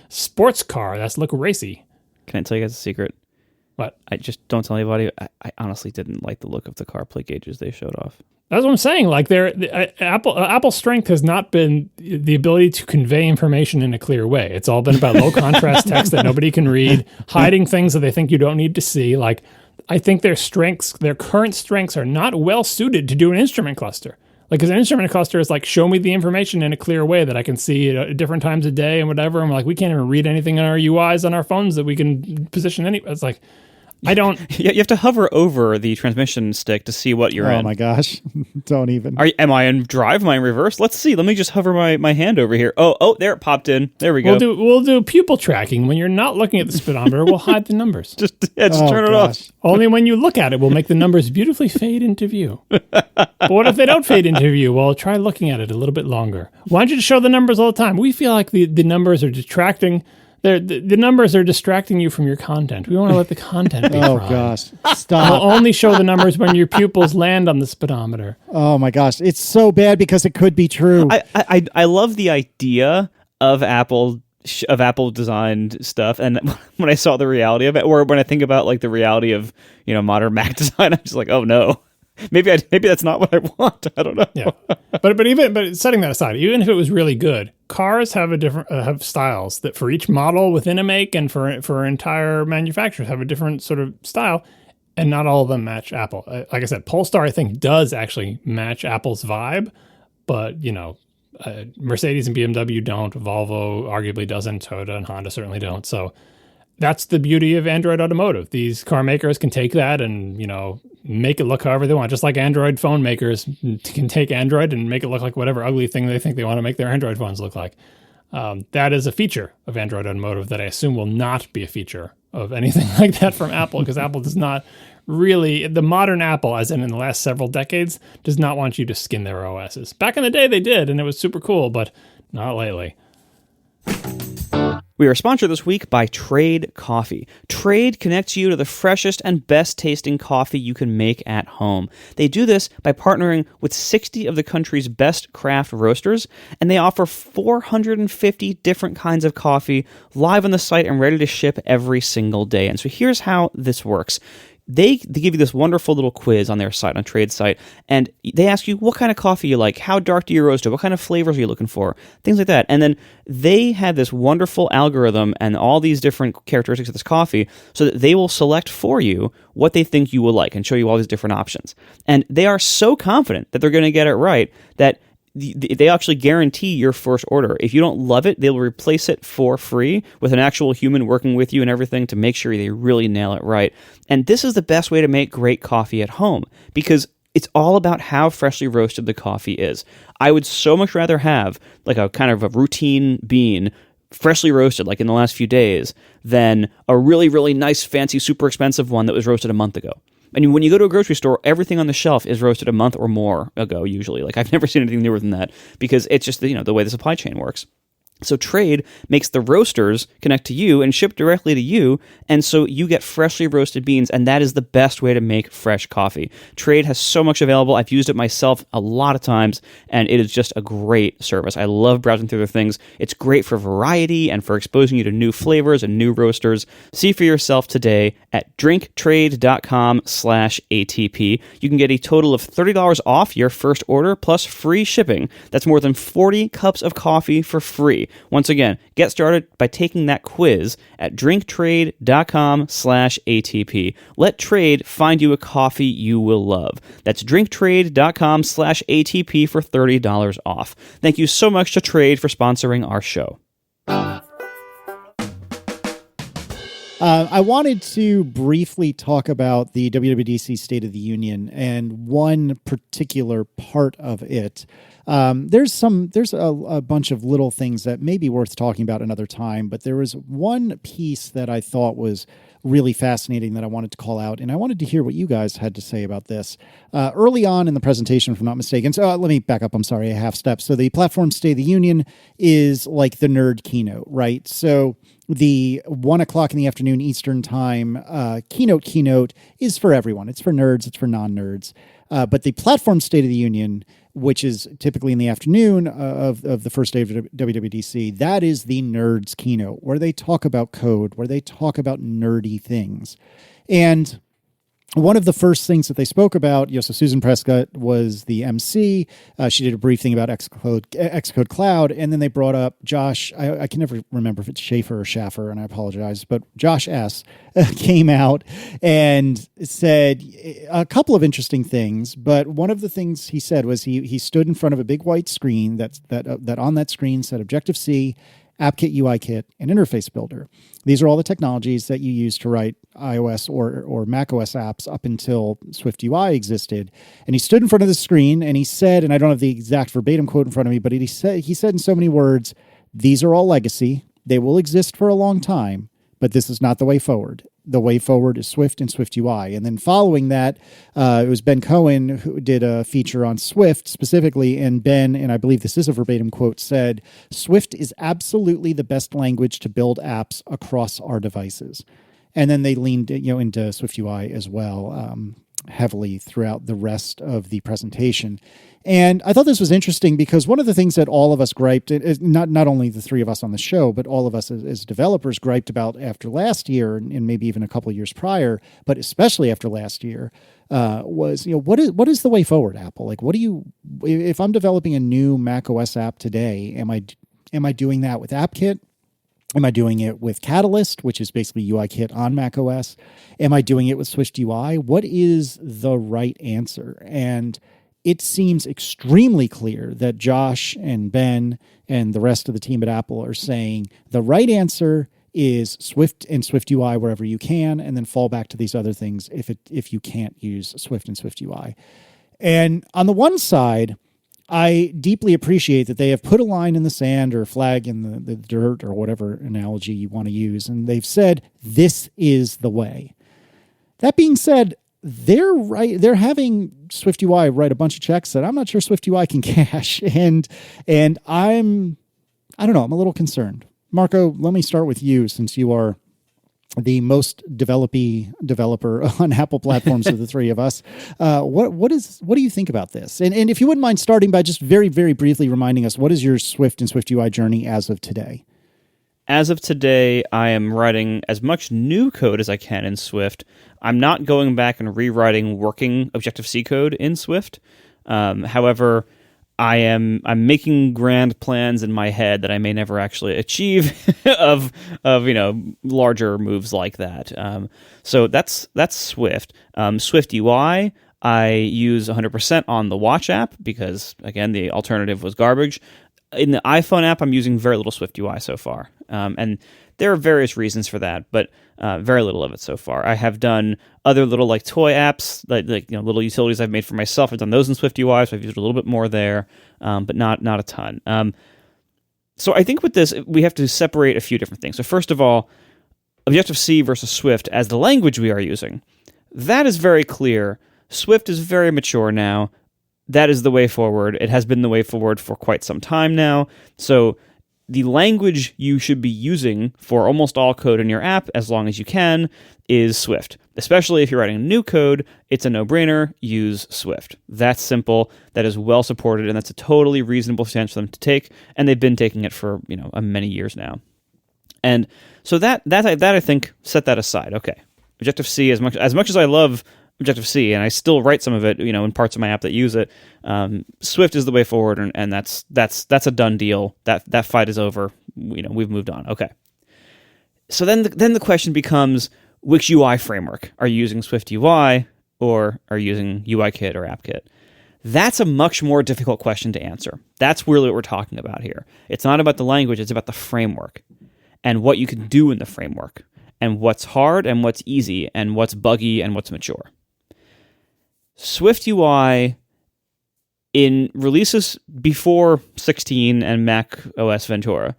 sports car that's look racy. Can I tell you guys a secret? What? I just don't tell anybody. I honestly didn't like the look of the CarPlay gauges they showed off. That's what I'm saying. Like, Apple's strength has not been the ability to convey information in a clear way. It's all been about low contrast text that nobody can read, hiding things that they think you don't need to see. Like, I think their current strengths are not well suited to do an instrument cluster. Like, because an instrument cluster is like, show me the information in a clear way that I can see at different times of day and whatever. And we're like, we can't even read anything in our UIs on our phones that we can position any. It's like, I don't. You have to hover over the transmission stick to see what you're in. Oh my gosh! Don't even. Am I in drive? Am I in reverse? Let's see. Let me just hover my hand over here. Oh, there it popped in. There we go. We'll do pupil tracking. When you're not looking at the speedometer, we'll hide the numbers. Just turn it off. Only when you look at it, we'll make the numbers beautifully fade into view. But what if they don't fade into view? Well, try looking at it a little bit longer. Why don't you just show the numbers all the time? We feel like the numbers are detracting. The numbers are distracting you from your content. We want to let the content be Oh, fried. gosh. Stop. We'll only show the numbers when your pupils land on the speedometer. Oh, my gosh. It's so bad because it could be true. I love the idea of Apple designed stuff, and when I saw the reality of it, or when I think about like the reality of modern Mac design, I'm just like, oh no. Maybe that's not what I want. I don't know. Yeah, but setting that aside, even if it was really good, cars have have styles that for each model within a make and for entire manufacturers have a different sort of style, and not all of them match Apple. Like I said, Polestar I think does actually match Apple's vibe, but Mercedes and BMW don't. Volvo arguably doesn't. Toyota and Honda certainly don't. So that's the beauty of Android Automotive. These car makers can take that and, make it look however they want. Just like Android phone makers can take Android and make it look like whatever ugly thing they think they want to make their Android phones look like. That is a feature of Android Automotive that I assume will not be a feature of anything like that from Apple, because Apple does not really, the modern Apple, as in the last several decades, does not want you to skin their OSs. Back in the day they did, and it was super cool, but not lately. We are sponsored this week by Trade Coffee. Trade connects you to the freshest and best tasting coffee you can make at home. They do this by partnering with 60 of the country's best craft roasters, and they offer 450 different kinds of coffee live on the site and ready to ship every single day. And so here's how this works. They give you this wonderful little quiz on their site, on Trade's site, and they ask you what kind of coffee you like, how dark do you roast it, what kind of flavors are you looking for, things like that. And then they have this wonderful algorithm and all these different characteristics of this coffee so that they will select for you what they think you will like and show you all these different options. And they are so confident that they're going to get it right that they actually guarantee your first order. If you don't love it, they'll replace it for free with an actual human working with you and everything to make sure they really nail it right. And this is the best way to make great coffee at home, because it's all about how freshly roasted the coffee is. I would so much rather have like a kind of a routine bean freshly roasted, like in the last few days, than a really, really nice, fancy, super expensive one that was roasted a month ago. And when you go to a grocery store, everything on the shelf is roasted a month or more ago, usually. Like, I've never seen anything newer than that, because it's just the way the supply chain works. So Trade makes the roasters connect to you and ship directly to you, and so you get freshly roasted beans, and that is the best way to make fresh coffee. Trade has so much available. I've used it myself a lot of times, and it is just a great service. I love browsing through their things. It's great for variety and for exposing you to new flavors and new roasters. See for yourself today at drinktrade.com/ATP. You can get a total of $30 off your first order plus free shipping. That's more than 40 cups of coffee for free. Once again, get started by taking that quiz at drinktrade.com/ATP. Let Trade find you a coffee you will love. That's drinktrade.com/ATP for $30 off. Thank you so much to Trade for sponsoring our show. I wanted to briefly talk about the WWDC State of the Union and one particular part of it. There's a bunch of little things that may be worth talking about another time, but there was one piece that I thought was really fascinating that I wanted to call out, and I wanted to hear what you guys had to say about this. Early on in the presentation, if I'm not mistaken, so let me back up, I'm sorry, a half step. So the Platform State of the Union is like the nerd keynote, right? So the 1 o'clock in the afternoon Eastern time keynote is for everyone. It's for nerds, it's for non-nerds. But the Platform State of the Union, which is typically in the afternoon of the first day of WWDC, that is the nerds keynote, where they talk about code, where they talk about nerdy things. And one of the first things that they spoke about, so Susan Prescott was the MC. She did a brief thing about Xcode Cloud, and then they brought up Josh. I can never remember if it's Schaefer or Schaffer, and I apologize, but Josh S. came out and said a couple of interesting things. But one of the things he said was he stood in front of a big white screen that on that screen said Objective-C, AppKit, UIKit, and Interface Builder. These are all the technologies that you use to write iOS or macOS apps up until SwiftUI existed. And he stood in front of the screen and he said, and I don't have the exact verbatim quote in front of me, but he said in so many words, these are all legacy. They will exist for a long time, but this is not the way forward. The way forward is Swift and SwiftUI. And then following that, it was Ben Cohen who did a feature on Swift specifically, and Ben, and I believe this is a verbatim quote, said, Swift is absolutely the best language to build apps across our devices. And then they leaned into SwiftUI as well, heavily throughout the rest of the presentation. And I thought this was interesting because one of the things that all of us griped, not only the three of us on the show, but all of us as developers griped about after last year and maybe even a couple of years prior, but especially after last year, was, what is the way forward, Apple? Like, if I'm developing a new macOS app today, am I doing that with AppKit? Am I doing it with Catalyst, which is basically UIKit on macOS? Am I doing it with SwiftUI? What is the right answer? And it seems extremely clear that Josh and Ben and the rest of the team at Apple are saying the right answer is Swift and SwiftUI wherever you can, and then fall back to these other things if you can't use Swift and SwiftUI. And on the one side, I deeply appreciate that they have put a line in the sand or a flag in the dirt or whatever analogy you want to use, and they've said, this is the way. That being said, they're right. They're having SwiftUI write a bunch of checks that I'm not sure SwiftUI can cash, and I don't know. I'm a little concerned. Marco, let me start with you since you are the most developer on Apple platforms of the three of us. What do you think about this? And if you wouldn't mind starting by just very, very briefly reminding us, what is your Swift and SwiftUI journey as of today? As of today, I am writing as much new code as I can in Swift. I'm not going back and rewriting working Objective-C code in Swift. However, I'm making grand plans in my head that I may never actually achieve of larger moves like that. So that's Swift. SwiftUI, I use 100% on the Watch app because, again, the alternative was garbage. In the iPhone app, I'm using very little SwiftUI so far. And there are various reasons for that, but very little of it so far. I have done other little toy apps, like little utilities I've made for myself. I've done those in SwiftUI, so I've used a little bit more there, but not a ton. So I think with this, we have to separate a few different things. So first of all, Objective-C versus Swift as the language we are using. That is very clear. Swift is very mature now. That is the way forward. It has been the way forward for quite some time now. So the language you should be using for almost all code in your app, as long as you can, is Swift. Especially if you're writing new code, it's a no-brainer. Use Swift. That's simple. That is well supported, and that's a totally reasonable stance for them to take. And they've been taking it for many years now. And so that I think, set that aside. Okay, Objective-C, as much as I love Objective-C, and I still write some of it, in parts of my app that use it. Swift is the way forward, and that's a done deal. That fight is over. We've moved on. Okay. So then the question becomes, which UI framework are you using? SwiftUI or are you using UIKit or AppKit? That's a much more difficult question to answer. That's really what we're talking about here. It's not about the language; it's about the framework and what you can do in the framework, and what's hard and what's easy, and what's buggy and what's mature. SwiftUI, in releases before 16 and Mac OS Ventura,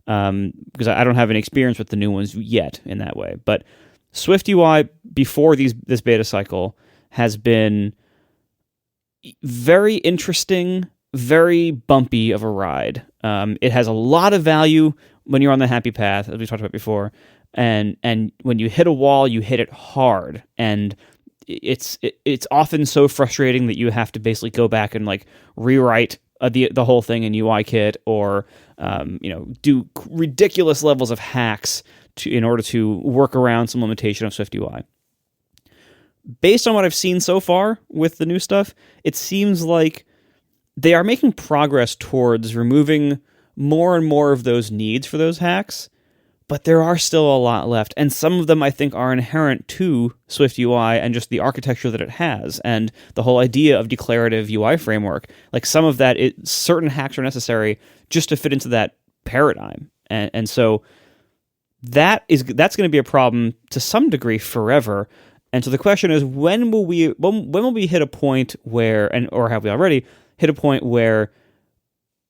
because I don't have any experience with the new ones yet in that way, but SwiftUI before this beta cycle has been very interesting, very bumpy of a ride. It has a lot of value when you're on the happy path, as we talked about before, and when you hit a wall, you hit it hard, and it's often so frustrating that you have to basically go back and rewrite the whole thing in UIKit, or do ridiculous levels of hacks in order to work around some limitation of SwiftUI. based on what I've seen so far with the new stuff, it seems like they are making progress towards removing more and more of those needs for those hacks, but there are still a lot left. And some of them I think are inherent to SwiftUI and just the architecture that it has and the whole idea of declarative UI framework. Like some of that, certain hacks are necessary just to fit into that paradigm. And so that's going to be a problem to some degree forever. And so the question is, when will we hit a point where, or have we already hit a point where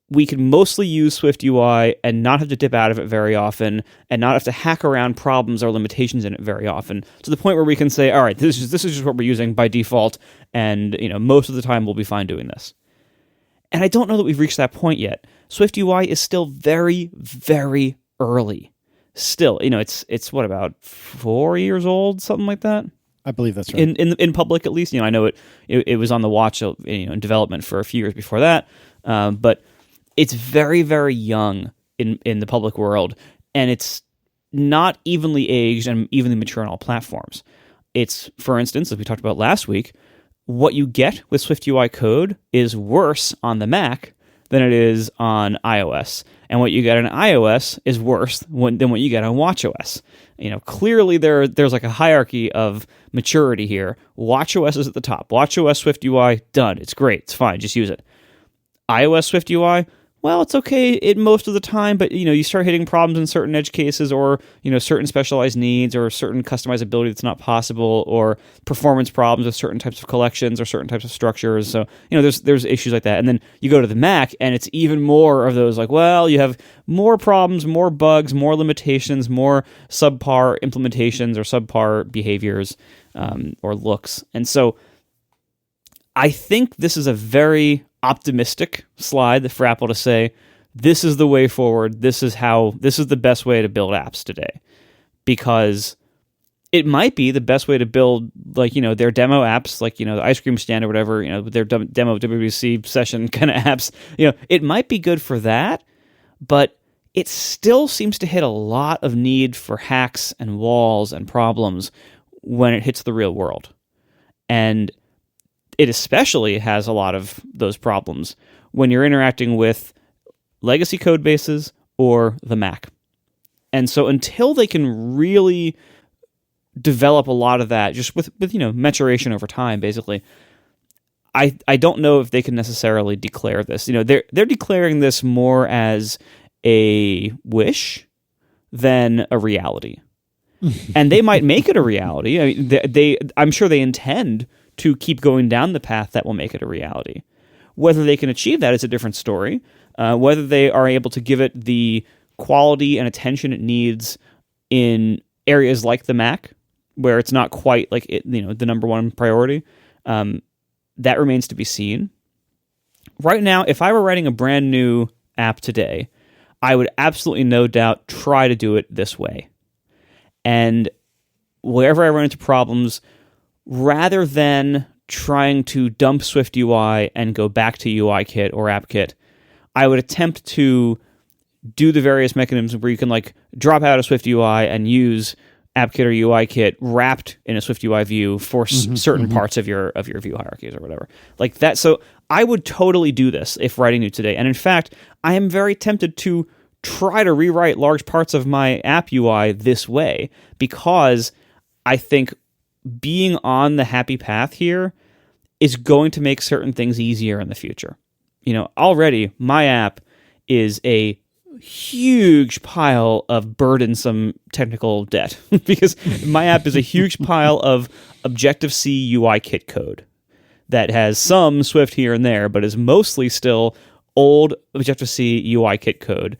we can mostly use SwiftUI and not have to dip out of it very often and not have to hack around problems or limitations in it very often, to the point where we can say, all right, this is just what we're using by default, and most of the time we'll be fine doing this. And I don't know that we've reached that point yet. SwiftUI is still very, very early. Still, it's what, about 4 years old, something like that? I believe that's right. In public, at least. I know it was on the watch in development for a few years before that, but it's very, very young in the public world, and it's not evenly aged and evenly mature on all platforms. It's, for instance, as we talked about last week, what you get with SwiftUI code is worse on the Mac than it is on iOS. And what you get on iOS is worse than what you get on watchOS. Clearly there's like a hierarchy of maturity here. watchOS is at the top. watchOS SwiftUI, done. It's great. It's fine. Just use it. iOS SwiftUI, well, it's okay most of the time, but you start hitting problems in certain edge cases, or certain specialized needs, or certain customizability that's not possible, or performance problems with certain types of collections or certain types of structures. So there's issues like that. And then you go to the Mac, and it's even more of those. Like, well, you have more problems, more bugs, more limitations, more subpar implementations or subpar behaviors or looks. And so I think this is a very optimistic slide for Apple to say, this is the way forward. This is the best way to build apps today, because it might be the best way to build, their demo apps, the ice cream stand or whatever, their demo WWDC session kind of apps. It might be good for that, but it still seems to hit a lot of need for hacks and walls and problems when it hits the real world. And it especially has a lot of those problems when you're interacting with legacy code bases or the Mac. And so until they can really develop a lot of that, just with maturation over time, basically, I don't know if they can necessarily declare this. They're declaring this more as a wish than a reality. And they might make it a reality. I mean, I'm sure they intend to keep going down the path that will make it a reality. Whether they can achieve that is a different story. Whether they are able to give it the quality and attention it needs in areas like the Mac, where it's not quite like the number one priority, that remains to be seen. Right now, if I were writing a brand new app today, I would absolutely no doubt try to do it this way. And wherever I run into problems, rather than trying to dump SwiftUI and go back to UIKit or AppKit, I would attempt to do the various mechanisms where you can drop out of SwiftUI and use AppKit or UIKit wrapped in a SwiftUI view for certain parts of your view hierarchies or whatever like that. So I would totally do this if writing new today. And in fact, I am very tempted to try to rewrite large parts of my app UI this way, because I think being on the happy path here is going to make certain things easier in the future. Already my app is a huge pile of burdensome technical debt because my app is a huge pile of Objective-C UIKit code that has some Swift here and there, but is mostly still old Objective-C UIKit code,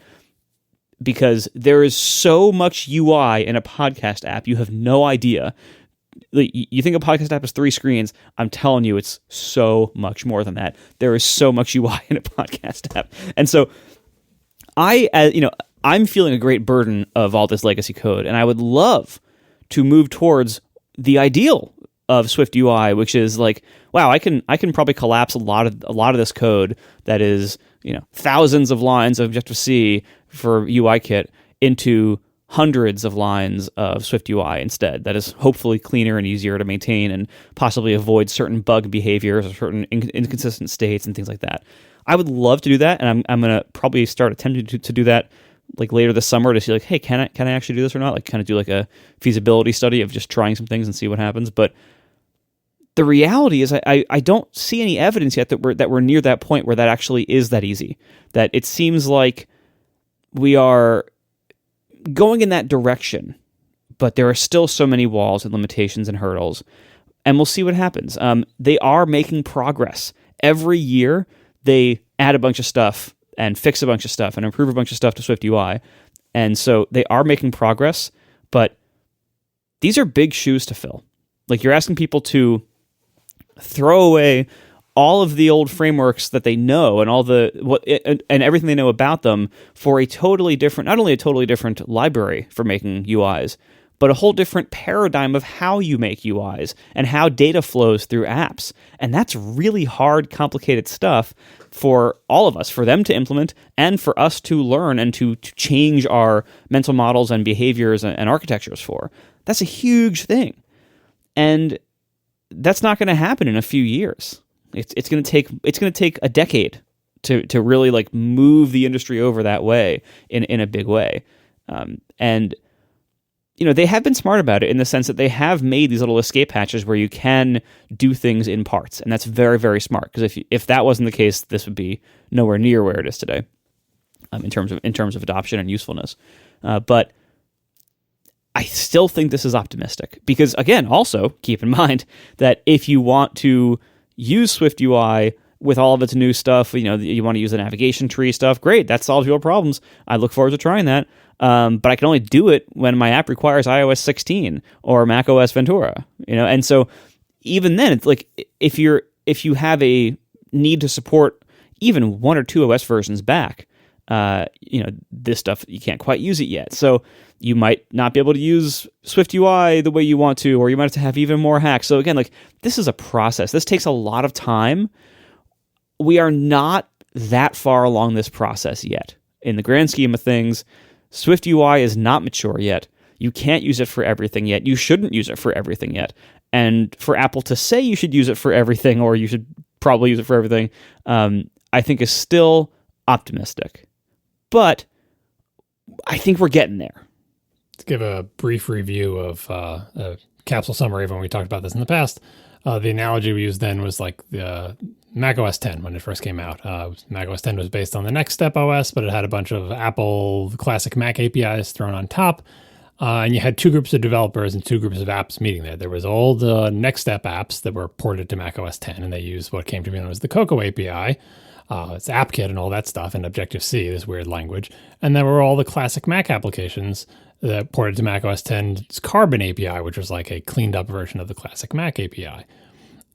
because there is so much UI in a podcast app, you have no idea. You think a podcast app is 3 screens. I'm telling you, it's so much more than that. There is so much UI in a podcast app. And so I'm feeling a great burden of all this legacy code, and I would love to move towards the ideal of SwiftUI, which is wow, I can probably collapse a lot of this code that is thousands of lines of Objective-C for UIKit into hundreds of lines of SwiftUI instead. That is hopefully cleaner and easier to maintain and possibly avoid certain bug behaviors or certain inconsistent states and things like that. I would love to do that, and I'm going to probably start attempting to do that like later this summer to see like, hey, can I actually do this or not? Like kind of do like a feasibility study of just trying some things and see what happens. But the reality is I don't see any evidence yet that we're near that point where that actually is that easy. That it seems like we are going in that direction, but there are still so many walls and limitations and hurdles, and we'll see what happens. They are making progress. Every year, they add a bunch of stuff and fix a bunch of stuff and improve a bunch of stuff to SwiftUI, and so they are making progress, but these are big shoes to fill. Like, you're asking people to throw away all of the old frameworks that they know and and everything they know about them for a totally different, not only a totally different library for making UIs, but a whole different paradigm of how you make UIs and how data flows through apps. And that's really hard, complicated stuff for all of us, for them to implement and for us to learn and to change our mental models and behaviors and architectures for. That's a huge thing. And that's not going to happen in a few years. It's going to take a decade to really like move the industry over that way in a big way. And they have been smart about it in the sense that they have made these little escape hatches where you can do things in parts, and that's very, very smart. Because if that wasn't the case, this would be nowhere near where it is today, in terms of adoption and usefulness. But I still think this is optimistic because, again, also keep in mind that if you want to use SwiftUI with all of its new stuff, you want to use the navigation tree stuff, great, that solves your problems. I look forward to trying that. But I can only do it when my app requires iOS 16 or macOS Ventura, and so even then, it's like if you have a need to support even one or two OS versions back, this stuff, you can't quite use it yet. So you might not be able to use SwiftUI the way you want to, or you might have to have even more hacks. So again, like, this is a process. This takes a lot of time. We are not that far along this process yet. In the grand scheme of things, SwiftUI is not mature yet. You can't use it for everything yet. You shouldn't use it for everything yet. And for Apple to say you should use it for everything, or you should probably use it for everything, I think is still optimistic. But I think we're getting there. To give a brief review of a capsule summary of when we talked about this in the past, the analogy we used then was like the macOS 10 when it first came out. macOS 10 was based on the Next Step OS, but it had a bunch of Apple classic Mac APIs thrown on top. And you had two groups of developers and two groups of apps meeting there. There was all the Next Step apps that were ported to macOS 10, and they used what came to be known as the Cocoa API. It's AppKit and all that stuff, and Objective-C, this weird language. And there were all the classic Mac applications that ported to macOS 10's Carbon API, which was like a cleaned up version of the classic Mac API.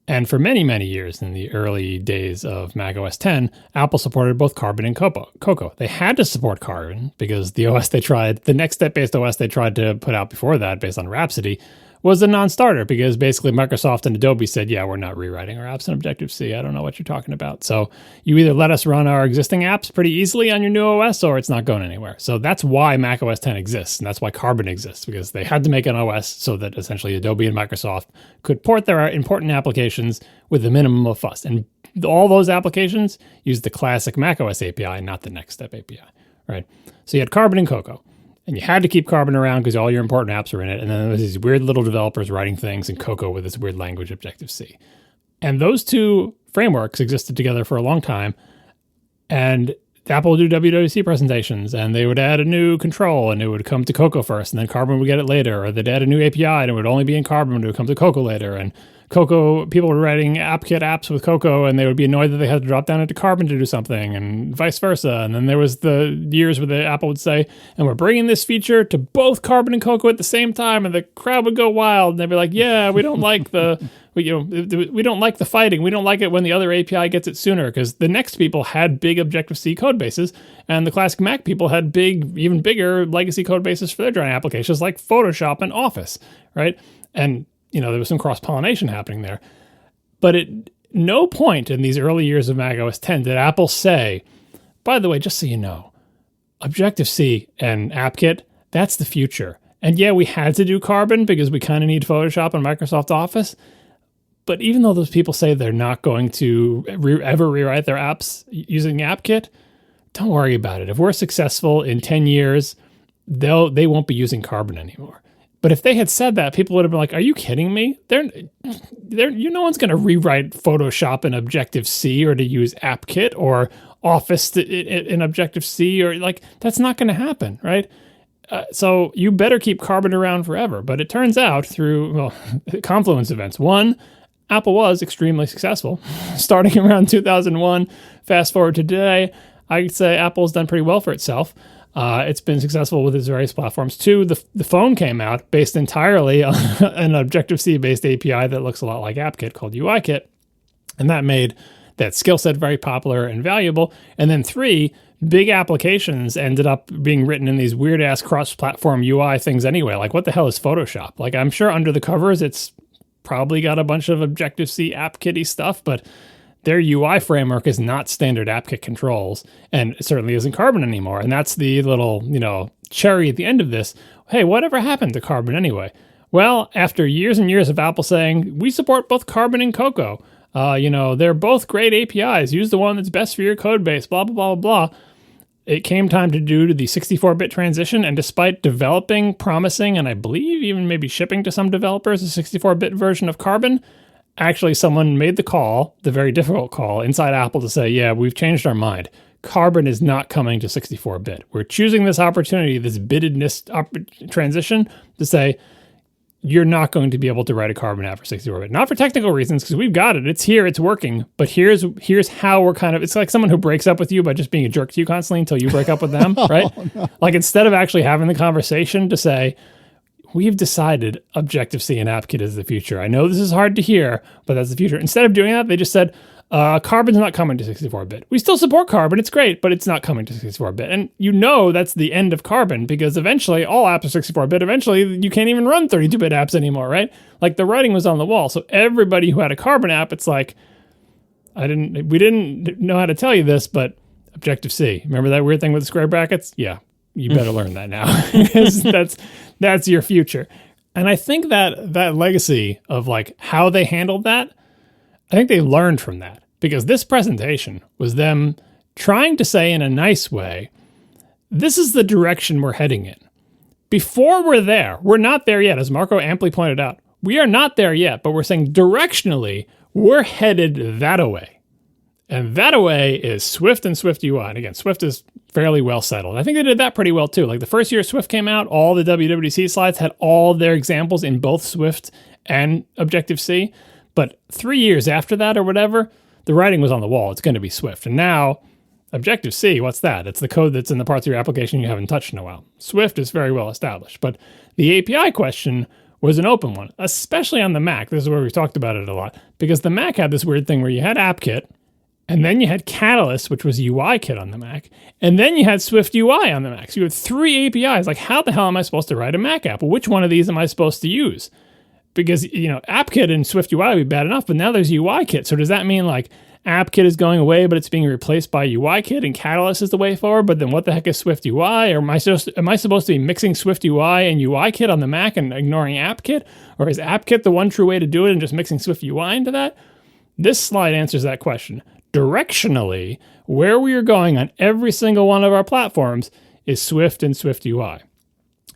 And for many, many years in the early days of macOS 10, Apple supported both Carbon and Cocoa. They had to support Carbon because the Next Step-based OS they tried to put out before that, based on Rhapsody, was a non-starter because basically Microsoft and Adobe said, yeah, we're not rewriting our apps in Objective-C. I don't know what you're talking about. So you either let us run our existing apps pretty easily on your new OS, or it's not going anywhere. So that's why macOS 10 exists, and that's why Carbon exists, because they had to make an OS so that essentially Adobe and Microsoft could port their important applications with the minimum of fuss. And all those applications use the classic macOS API, not the Next Step API, right? So you had Carbon and Cocoa. And you had to keep Carbon around because all your important apps were in it. And then there was these weird little developers writing things in Cocoa with this weird language, Objective-C. And those two frameworks existed together for a long time. And Apple would do WWDC presentations, and they would add a new control, and it would come to Cocoa first, and then Carbon would get it later. Or they'd add a new API, and it would only be in Carbon, and it would come to Cocoa later. And Cocoa, people were writing AppKit apps with Cocoa, and they would be annoyed that they had to drop down into Carbon to do something, and vice versa. And then there was the years where the Apple would say, and we're bringing this feature to both Carbon and Cocoa at the same time, and the crowd would go wild. And they'd be like, yeah, we don't like we don't like the fighting. We don't like it when the other API gets it sooner, because the Next people had big Objective-C code bases, and the classic Mac people had even bigger legacy code bases for their giant applications like Photoshop and Office, right? And there was some cross-pollination happening there. But at no point in these early years of macOS 10 did Apple say, by the way, just so you know, Objective-C and AppKit That's the future. And yeah, we had to do Carbon because we kind of need Photoshop and Microsoft Office. But even though those people say they're not going to ever rewrite their apps using AppKit, don't worry about it. If we're successful in 10 years, they won't be using Carbon anymore. But if they had said that, people would have been like, are you kidding me? No one's going to rewrite Photoshop in Objective-C or to use AppKit or Office in Objective-C, or like, that's not going to happen, right? So you better keep Carbon around forever. But it turns out through confluence events. One, Apple was extremely successful. Starting around 2001, fast forward to today, I'd say Apple's done pretty well for itself. It's been successful with its various platforms. Two, the phone came out based entirely on an Objective-C based API that looks a lot like AppKit called UIKit. And that made that skill set very popular and valuable. And then three, big applications ended up being written in these weird ass cross-platform UI things anyway. Like, what the hell is Photoshop? Like, I'm sure under the covers, it's probably got a bunch of Objective-C AppKit-y stuff, but their UI framework is not standard AppKit controls, and it certainly isn't Carbon anymore. And that's the little, cherry at the end of this. Hey, whatever happened to Carbon anyway? Well, after years and years of Apple saying, we support both Carbon and Cocoa, they're both great APIs. Use the one that's best for your code base, blah, blah, blah, blah, blah. It came time to do the 64-bit transition, and despite developing, promising, and I believe even maybe shipping to some developers a 64-bit version of Carbon, actually someone made the call, the very difficult call, inside Apple to say, yeah, we've changed our mind. Carbon is not coming to 64-bit. We're choosing this opportunity, this biddedness transition, to say, you're not going to be able to write a Carbon app for 64-bit. Not for technical reasons, because we've got it. It's here. It's working. But here's how we're kind of... It's like someone who breaks up with you by just being a jerk to you constantly until you break up with them, right? No. Like, instead of actually having the conversation to say, we've decided Objective-C and AppKit is the future. I know this is hard to hear, but that's the future. Instead of doing that, they just said, Carbon's not coming to 64-bit. We still support Carbon. It's great, but it's not coming to 64-bit. And that's the end of Carbon, because eventually all apps are 64-bit. Eventually, you can't even run 32-bit apps anymore, right? Like, the writing was on the wall. So everybody who had a Carbon app, it's like, we didn't know how to tell you this, but Objective-C. Remember that weird thing with the square brackets? Yeah, you better learn that now. That's your future. And I think that legacy of like how they handled that, I think they learned from that, because this presentation was them trying to say in a nice way, this is the direction we're heading in. Before we're not there yet, as Marco amply pointed out. We are not there yet, but we're saying directionally, we're headed that way. And that way is Swift and SwiftUI. And again, Swift is fairly well settled. I think they did that pretty well too. Like, the first year Swift came out, all the WWDC slides had all their examples in both Swift and Objective-C. But 3 years after that or whatever, the writing was on the wall. It's going to be Swift. And now, Objective-C, what's that? It's the code that's in the parts of your application you haven't touched in a while. Swift is very well established. But the API question was an open one, especially on the Mac. This is where we've talked about it a lot. Because the Mac had this weird thing where you had AppKit, and then you had Catalyst, which was UIKit on the Mac, and then you had SwiftUI on the Mac. So you had three APIs. Like, how the hell am I supposed to write a Mac app? Well, which one of these am I supposed to use? Because, AppKit and SwiftUI would be bad enough, but now there's UIKit. So does that mean, like, AppKit is going away, but it's being replaced by UIKit, and Catalyst is the way forward? But then what the heck is SwiftUI? Or am I supposed to be mixing SwiftUI and UIKit on the Mac and ignoring AppKit? Or is AppKit the one true way to do it and just mixing SwiftUI into that? This slide answers that question. Directionally, where we are going on every single one of our platforms is Swift and SwiftUI.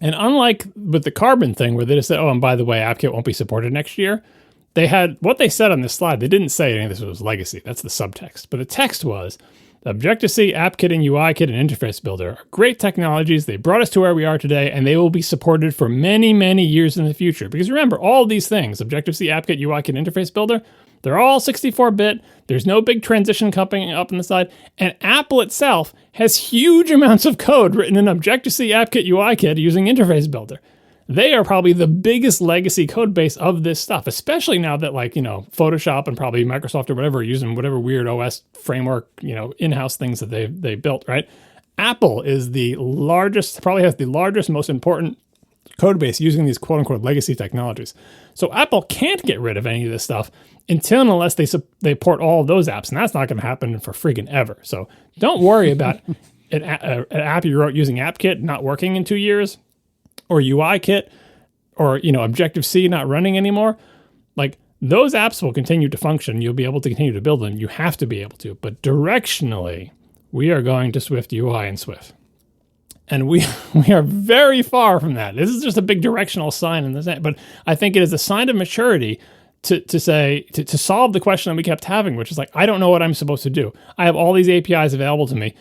And unlike with the Carbon thing where they just said, oh, and by the way, AppKit won't be supported next year, they had what they said on this slide. They didn't say any of this was legacy. That's the subtext. But the text was, Objective-C, AppKit, and UIKit, and Interface Builder are great technologies. They brought us to where we are today, and they will be supported for many, many years in the future. Because remember, all these things, Objective-C, AppKit, UIKit, and Interface Builder, they're all 64-bit. There's no big transition coming up on the side. And Apple itself has huge amounts of code written in Objective-C, AppKit, UIKit using Interface Builder. They are probably the biggest legacy code base of this stuff, especially now that, like, Photoshop and probably Microsoft or whatever are using whatever weird OS framework, in-house things that they built, right? Apple is the largest, probably has the largest, most important code base using these quote-unquote legacy technologies. So Apple can't get rid of any of this stuff until and unless they port all of those apps, and that's not going to happen for friggin' ever. So don't worry about an app you wrote using AppKit not working in 2 years. or UIKit or, Objective-C not running anymore, like those apps will continue to function. You'll be able to continue to build them. You have to be able to. But directionally, we are going to SwiftUI and Swift. And we are very far from that. This is just a big directional sign in this, but I think it is a sign of maturity to solve the question that we kept having, which is like, I don't know what I'm supposed to do. I have all these APIs available to me.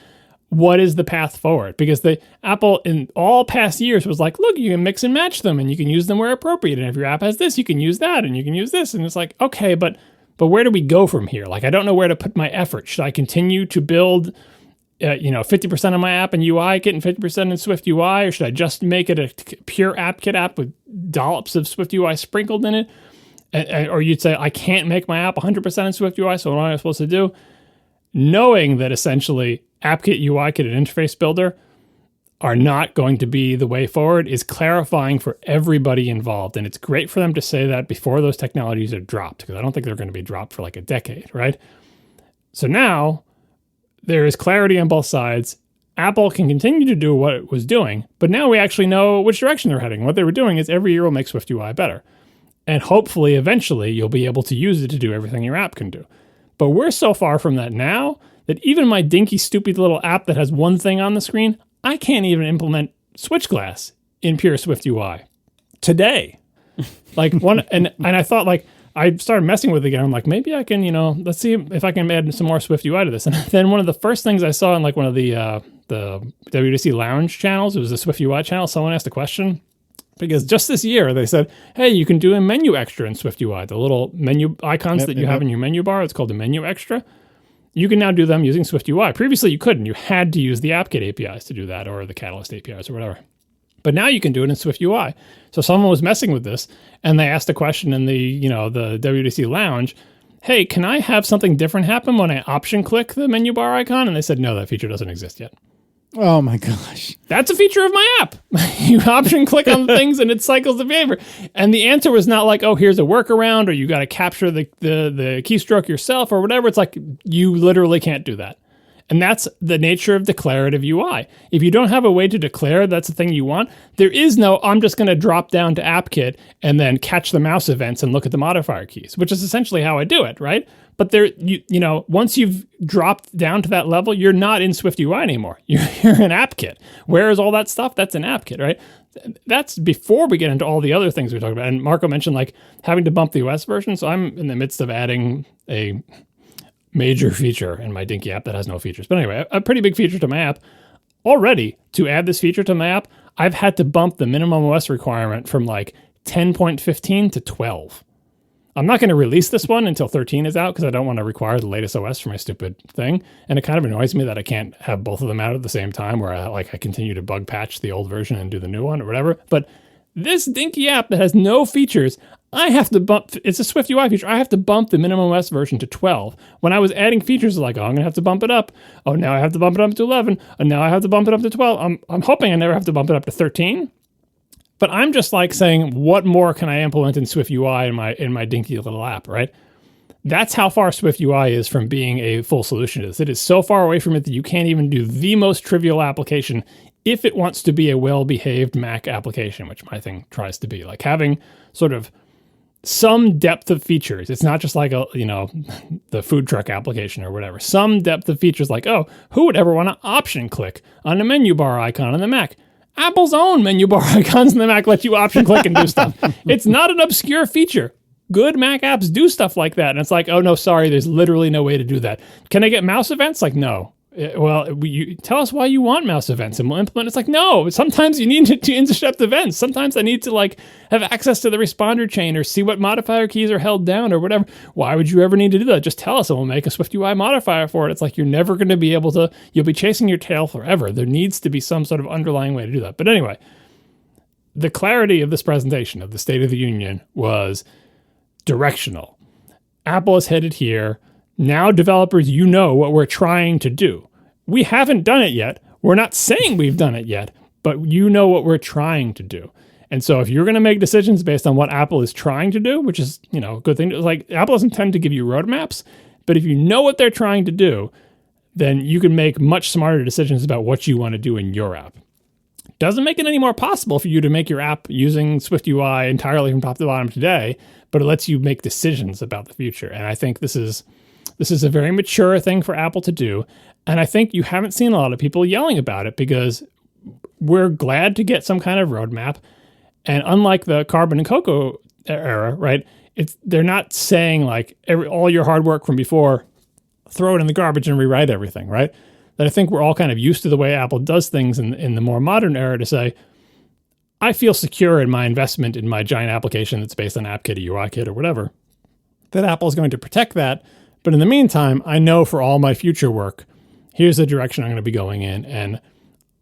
What is the path forward? Because Apple in all past years was like, look, you can mix and match them and you can use them where appropriate. And if your app has this, you can use that and you can use this. And it's like, okay, but where do we go from here? Like, I don't know where to put my effort. Should I continue to build 50% of my app in UIKit and 50% in SwiftUI, or should I just make it a pure AppKit app with dollops of SwiftUI sprinkled in it? Or you'd say, I can't make my app 100% in SwiftUI, so what am I supposed to do? Knowing that essentially AppKit, UIKit, and Interface Builder are not going to be the way forward is clarifying for everybody involved. And it's great for them to say that before those technologies are dropped, because I don't think they're going to be dropped for like a decade, right? So now there is clarity on both sides. Apple can continue to do what it was doing, but now we actually know which direction they're heading. What they were doing is every year will make SwiftUI better. And hopefully, eventually, you'll be able to use it to do everything your app can do. But we're so far from that now that even my dinky, stupid little app that has one thing on the screen, I can't even implement Switch Glass in pure SwiftUI today. And I thought, like, I started messing with it again. I'm like, maybe I can, let's see if I can add some more SwiftUI to this. And then one of the first things I saw in like one of the WWDC Lounge channels, it was a SwiftUI channel, someone asked a question. Because just this year, they said, hey, you can do a menu extra in SwiftUI. The little menu icons that you have in your menu bar, it's called a menu extra. You can now do them using SwiftUI. Previously, you couldn't. You had to use the AppKit APIs to do that, or the Catalyst APIs, or whatever. But now you can do it in SwiftUI. So someone was messing with this, and they asked a question in the WWDC Lounge, hey, can I have something different happen when I option click the menu bar icon? And they said, no, that feature doesn't exist yet. Oh my gosh. That's a feature of my app. You option click on things and it cycles the behavior. And the answer was not like, oh, here's a workaround, or you got to capture the keystroke yourself or whatever. It's like, you literally can't do that. And that's the nature of declarative UI. If you don't have a way to declare that's the thing you want, there is no, I'm just going to drop down to AppKit and then catch the mouse events and look at the modifier keys, which is essentially how I do it, right? But there, once you've dropped down to that level, you're not in SwiftUI anymore. You're in AppKit. Where is all that stuff? That's in AppKit, right? That's before we get into all the other things we talked about. And Marco mentioned like having to bump the OS version. So I'm in the midst of adding a major feature in my dinky app that has no features. But anyway, a pretty big feature to my app. Already, to add this feature to my app, I've had to bump the minimum OS requirement from like 10.15 to 12. I'm not going to release this one until 13 is out because I don't want to require the latest OS for my stupid thing. And it kind of annoys me that I can't have both of them out at the same time where I continue to bug patch the old version and do the new one or whatever. But this dinky app that has no features, I have to bump, it's a SwiftUI feature, I have to bump the minimum OS version to 12. When I was adding features, like, oh, I'm going to have to bump it up. Oh, now I have to bump it up to 11. And now I have to bump it up to 12. I'm hoping I never have to bump it up to 13. But I'm just like saying, what more can I implement in SwiftUI in my dinky little app, right? That's how far SwiftUI is from being a full solution to this. It is so far away from it that you can't even do the most trivial application if it wants to be a well-behaved Mac application, which my thing tries to be. Like having sort of some depth of features. It's not just like the food truck application or whatever. Some depth of features like, oh, who would ever want to option click on a menu bar icon on the Mac? Apple's own menu bar icons in the Mac let you option click and do stuff. It's not an obscure feature. Good Mac apps do stuff like that. And it's like, oh, no, sorry, there's literally no way to do that. Can I get mouse events? Like, no. Well, you tell us why you want mouse events and we'll implement. It's like, no, sometimes you need to intercept events. Sometimes I need to like have access to the responder chain or see what modifier keys are held down or whatever. Why would you ever need to do that? Just tell us and we'll make a SwiftUI modifier for it. It's like, you're never going to be able to, you'll be chasing your tail forever. There needs to be some sort of underlying way to do that. But anyway, the clarity of this presentation of the State of the Union was directional. Apple is headed here. Now, developers, you know what we're trying to do. We haven't done it yet. We're not saying we've done it yet, but you know what we're trying to do. And so if you're going to make decisions based on what Apple is trying to do, which is, a good thing, like Apple doesn't tend to give you roadmaps, but if you know what they're trying to do, then you can make much smarter decisions about what you want to do in your app. doesn't make it any more possible for you to make your app using SwiftUI entirely from top to bottom today, but it lets you make decisions about the future. And I think this is a very mature thing for Apple to do. And I think you haven't seen a lot of people yelling about it because we're glad to get some kind of roadmap. And unlike the Carbon and Cocoa era, right, they're not saying like all your hard work from before, throw it in the garbage and rewrite everything, right? That I think we're all kind of used to the way Apple does things in the more modern era to say, I feel secure in my investment in my giant application that's based on AppKit or UIKit or whatever, that Apple is going to protect that. But in the meantime, I know for all my future work, here's the direction I'm going to be going in. And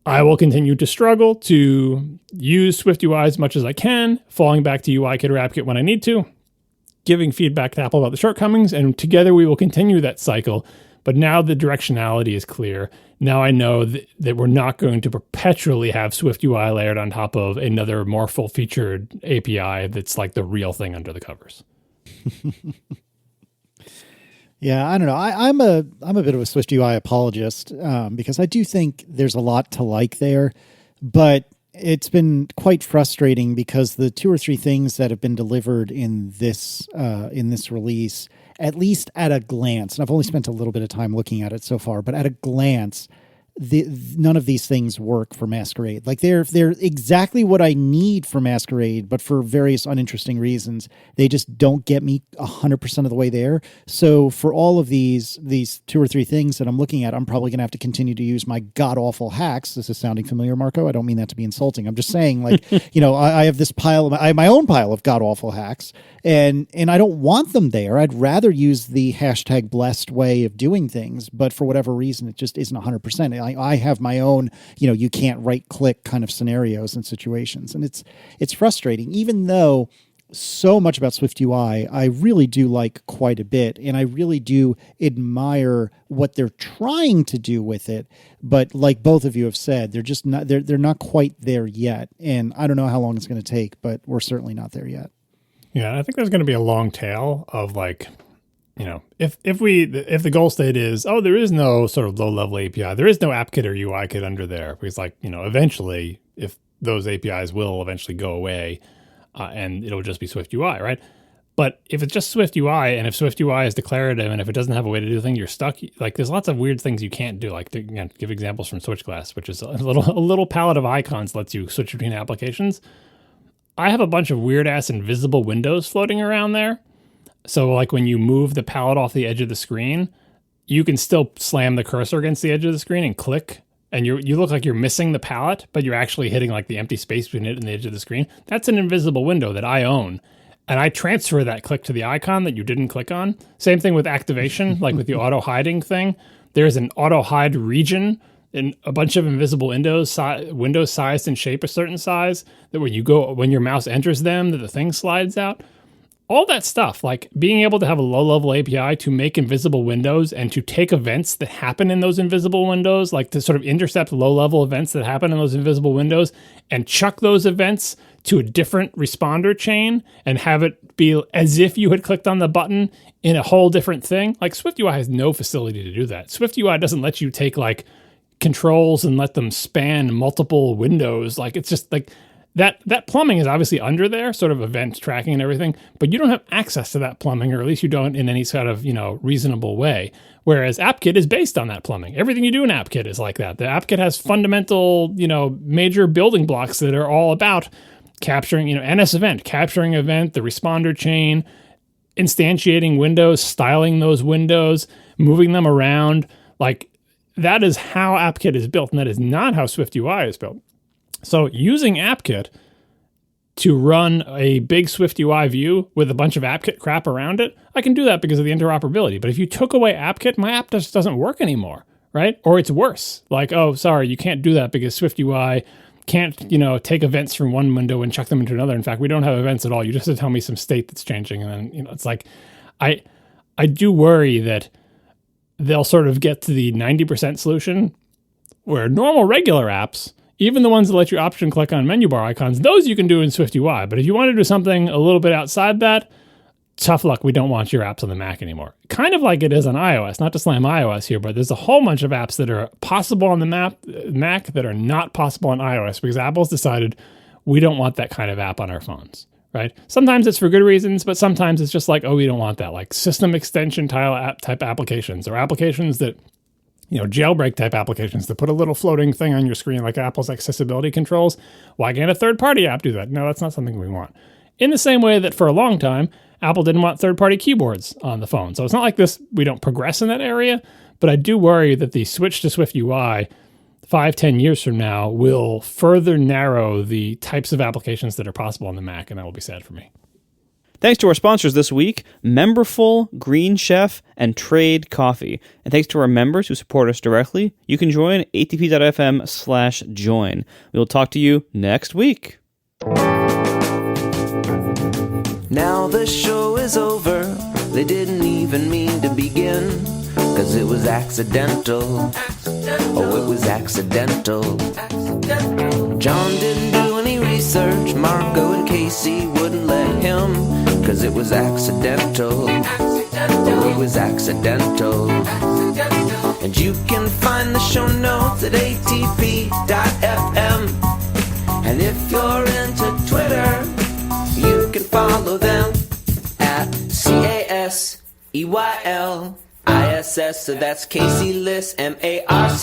I will continue to struggle to use SwiftUI as much as I can, falling back to UIKit or AppKit when I need to, giving feedback to Apple about the shortcomings, and together we will continue that cycle. But now the directionality is clear. Now I know that we're not going to perpetually have SwiftUI layered on top of another more full-featured API that's like the real thing under the covers. Yeah, I don't know. I'm a bit of a SwiftUI apologist because I do think there's a lot to like there, but it's been quite frustrating because the 2 or 3 things that have been delivered in this release, at least at a glance, and I've only spent a little bit of time looking at it so far, but at a glance, none of these things work for Masquerade. Like they're exactly what I need for Masquerade, but for various uninteresting reasons, they just don't get me 100% of the way there. So for all of these 2 or 3 things that I'm looking at, I'm probably going to have to continue to use my god-awful hacks. This is sounding familiar, Marco. I don't mean that to be insulting. I'm just saying, like, I have this I have my own pile of god-awful hacks, and I don't want them there. I'd rather use the #blessed way of doing things, but for whatever reason, it just isn't 100%. I have my own, you can't right-click kind of scenarios and situations, and it's frustrating, even though so much about SwiftUI I really do like quite a bit, and I really do admire what they're trying to do with it. But like both of you have said, they're just not they're not quite there yet, and I don't know how long it's going to take, but we're certainly not there yet. Yeah, I think there's going to be a long tail of like, if the goal state is, there is no sort of low-level API, there is no AppKit or UIKit under there, because eventually, if those APIs will eventually go away, and it'll just be SwiftUI, right? But if it's just SwiftUI, and if SwiftUI is declarative, and if it doesn't have a way to do the thing, you're stuck. Like, there's lots of weird things you can't do. Like, give examples from SwitchGlass, which is a little palette of icons lets you switch between applications. I have a bunch of weird-ass invisible windows floating around there. So like when you move the palette off the edge of the screen, you can still slam the cursor against the edge of the screen and click, and you look like you're missing the palette, but you're actually hitting like the empty space between it and the edge of the screen. That's an invisible window that I own. And I transfer that click to the icon that you didn't click on. Same thing with activation, like with the auto hiding thing. There's an auto hide region in a bunch of invisible windows sized and shape a certain size that when your mouse enters them, that the thing slides out. All that stuff, like being able to have a low-level API to make invisible windows and to take events that happen in those invisible windows, like to sort of intercept low-level events that happen in those invisible windows and chuck those events to a different responder chain and have it be as if you had clicked on the button in a whole different thing. Like SwiftUI has no facility to do that. SwiftUI doesn't let you take like controls and let them span multiple windows. Like it's just like that plumbing is obviously under there, sort of event tracking and everything, but you don't have access to that plumbing, or at least you don't in any sort of, reasonable way. Whereas AppKit is based on that plumbing. Everything you do in AppKit is like that. The AppKit has fundamental, major building blocks that are all about capturing, NS event, capturing event, the responder chain, instantiating windows, styling those windows, moving them around. Like that is how AppKit is built, and that is not how SwiftUI is built. So using AppKit to run a big SwiftUI view with a bunch of AppKit crap around it, I can do that because of the interoperability. But if you took away AppKit, my app just doesn't work anymore, right? Or it's worse. Like, oh, sorry, you can't do that because SwiftUI can't, take events from one window and chuck them into another. In fact, we don't have events at all. You just have to tell me some state that's changing. And then, it's like, I do worry that they'll sort of get to the 90% solution where normal regular apps, even the ones that let you option click on menu bar icons, those you can do in SwiftUI. But if you want to do something a little bit outside that, tough luck, we don't want your apps on the Mac anymore. Kind of like it is on iOS, not to slam iOS here, but there's a whole bunch of apps that are possible on the Mac that are not possible on iOS because Apple's decided we don't want that kind of app on our phones, right? Sometimes it's for good reasons, but sometimes it's just like, oh, we don't want that. Like system extension type applications or applications that, jailbreak type applications that put a little floating thing on your screen like Apple's accessibility controls. Why can't a third-party app do that? No, that's not something we want. In the same way that for a long time, Apple didn't want third-party keyboards on the phone. So it's not like we don't progress in that area, but I do worry that the switch to SwiftUI 5-10 years from now will further narrow the types of applications that are possible on the Mac, and that will be sad for me. Thanks to our sponsors this week, Memberful, Green Chef, and Trade Coffee. And thanks to our members who support us directly. You can join atp.fm/join. We will talk to you next week. Now the show is over. They didn't even mean to begin, 'cause it was accidental. Oh, it was accidental. John didn't do any research. Marco and Casey wouldn't let him, 'cause it was accidental. Oh, it was accidental. And you can find the show notes at atp.fm. And if you're into Twitter, you can follow them at CASEYLISS. So that's Casey Liss, MARCOARMENT,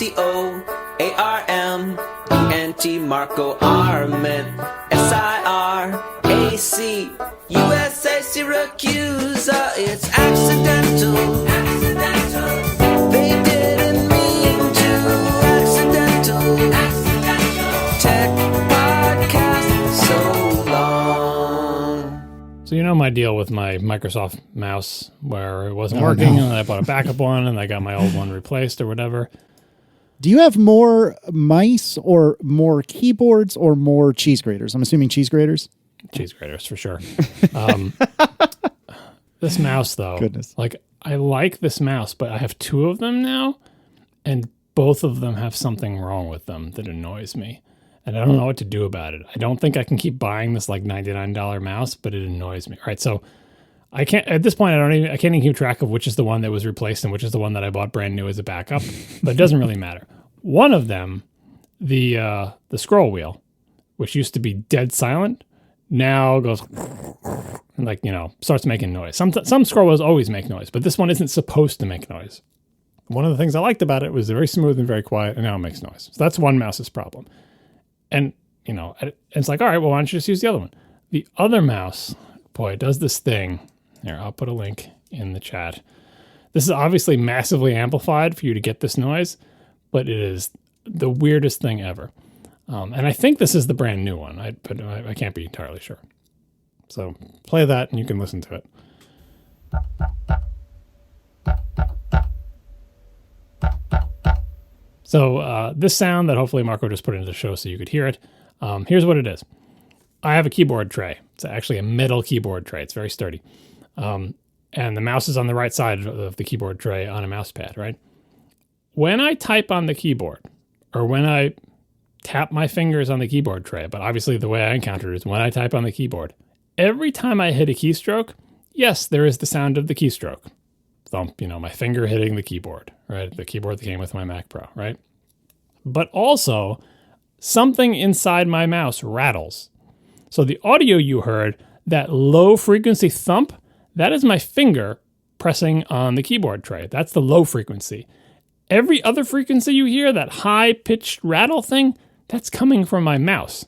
Marco Arment, SIRAC, USA Syracuse. It's accidental. They didn't mean to. Accidental. Tech podcast so long. So my deal with my Microsoft mouse where it wasn't working and I bought a backup one and I got my old one replaced or whatever. Do you have more mice or more keyboards or more cheese graters? I'm assuming cheese graters. Cheese graters for sure. This mouse though, Goodness. I like this mouse, but I have two of them now and both of them have something wrong with them that annoys me. And I don't know what to do about it. I don't think I can keep buying this $99 mouse, but it annoys me. All right, so I can't at this point. I can't even keep track of which is the one that was replaced and which is the one that I bought brand new as a backup. But it doesn't really matter. One of them, the scroll wheel, which used to be dead silent, now goes and starts making noise. Some scroll wheels always make noise, but this one isn't supposed to make noise. One of the things I liked about it was very smooth and very quiet, and now it makes noise. So that's one mouse's problem. And, it's like, all right, well, why don't you just use the other one? The other mouse, boy, it does this thing. Here, I'll put a link in the chat. This is obviously massively amplified for you to get this noise, but it is the weirdest thing ever. And I think this is the brand new one, but I can't be entirely sure. So play that and you can listen to it. So this sound that hopefully Marco just put into the show so you could hear it. Here's what it is. I have a keyboard tray. It's actually a metal keyboard tray. It's very sturdy. And the mouse is on the right side of the keyboard tray on a mouse pad, right? When I type on the keyboard, or when I tap my fingers on the keyboard tray, but obviously the way I encounter it is when I type on the keyboard, every time I hit a keystroke, yes, there is the sound of the keystroke. Thump, my finger hitting the keyboard, right? The keyboard that came with my Mac Pro, right? But also, something inside my mouse rattles. So the audio you heard, that low frequency thump, that is my finger pressing on the keyboard tray. That's the low frequency. Every other frequency you hear, that high-pitched rattle thing, that's coming from my mouse.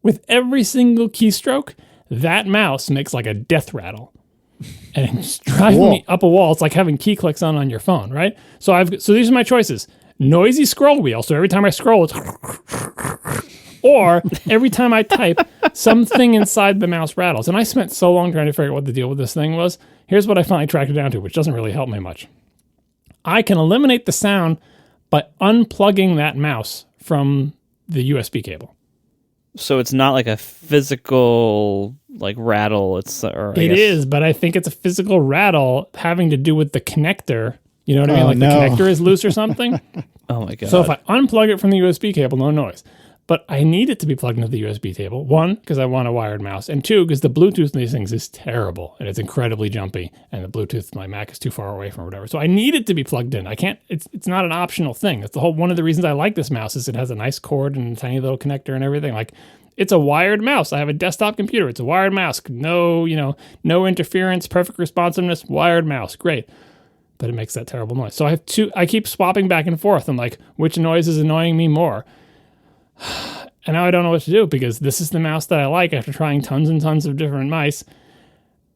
With every single keystroke, that mouse makes like a death rattle. And it's driving me up a wall. It's like having key clicks on your phone, right? So these are my choices. Noisy scroll wheel, so every time I scroll, it's... Or every time I type, something inside the mouse rattles. And I spent so long trying to figure out what the deal with this thing was. Here's what I finally tracked it down to, which doesn't really help me much. I can eliminate the sound by unplugging that mouse from the USB cable. So it's not like a physical rattle. It is, but I think it's a physical rattle having to do with the connector. You know what I mean? The connector is loose or something. Oh my God. So if I unplug it from the USB cable, no noise. But I need it to be plugged into the USB cable. One, because I want a wired mouse. And two, because the Bluetooth in these things is terrible. And it's incredibly jumpy. And the Bluetooth, my Mac is too far away from or whatever. So I need it to be plugged in. I can't, it's not an optional thing. That's one of the reasons I like this mouse is it has a nice cord and a tiny little connector and everything. Like, it's a wired mouse. I have a desktop computer. It's a wired mouse. No interference, perfect responsiveness, wired mouse. Great. But it makes that terrible noise. So I keep swapping back and forth. I'm like, which noise is annoying me more? And now I don't know what to do because this is the mouse that I like after trying tons and tons of different mice.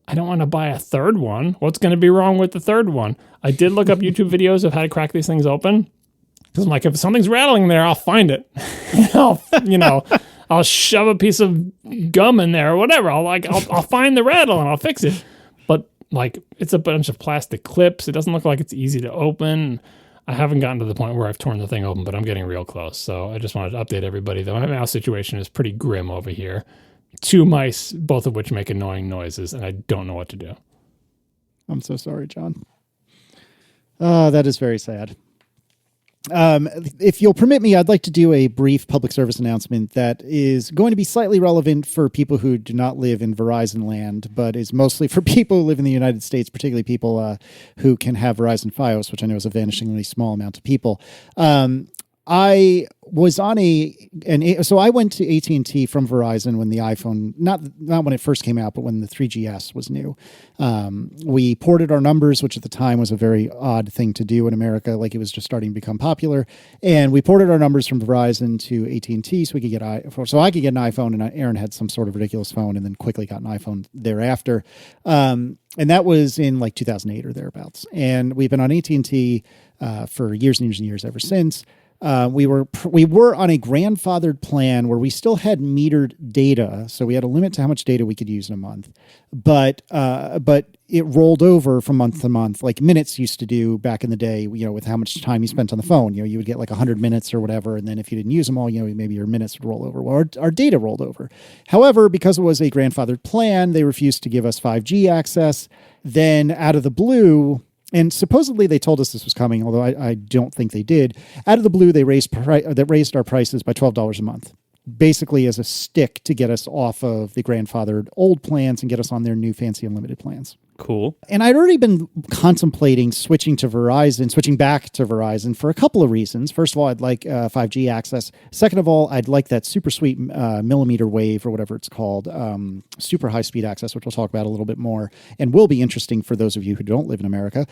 I don't want to buy a third one. What's going to be wrong with the third one? I did look up YouTube videos of how to crack these things open. Because I'm like, if something's rattling there, I'll find it. I'll shove a piece of gum in there or whatever. I'll find the rattle and I'll fix it. But like, it's a bunch of plastic clips. It doesn't look like it's easy to open. I haven't gotten to the point where I've torn the thing open, but I'm getting real close. So I just wanted to update everybody. The mouse situation is pretty grim over here. 2 mice, both of which make annoying noises, and I don't know what to do. I'm so sorry, John. That is very sad. If you'll permit me, I'd like to do a brief public service announcement that is going to be slightly relevant for people who do not live in Verizon land, but is mostly for people who live in the United States, particularly people who can have Verizon Fios, which I know is a vanishingly small amount of people. I was on so I went to AT&T from Verizon when the iPhone, not when it first came out, but when the 3GS was new. We ported our numbers, which at the time was a very odd thing to do in America. Like, it was just starting to become popular. And we ported our numbers from Verizon to AT&T so I could get an iPhone, and Aaron had some sort of ridiculous phone and then quickly got an iPhone thereafter. And that was in like 2008 or thereabouts. And we've been on AT&T for years and years and years ever since. We were on a grandfathered plan where we still had metered data, so we had a limit to how much data we could use in a month. But it rolled over from month to month, like minutes used to do back in the day. With how much time you spent on the phone, you would get like 100 minutes or whatever, and then if you didn't use them all, maybe your minutes would roll over. Well, our data rolled over. However, because it was a grandfathered plan, they refused to give us 5G access. Then, out of the blue. And supposedly they told us this was coming, although I don't think they did. Out of the blue, they raised our prices by $12 a month, basically as a stick to get us off of the grandfathered old plans and get us on their new fancy unlimited plans. Cool. And I'd already been contemplating switching back to Verizon for a couple of reasons. First of all, I'd like 5G access. Second of all, I'd like that super sweet millimeter wave or whatever it's called, super high speed access, which we'll talk about a little bit more and will be interesting for those of you who don't live in America.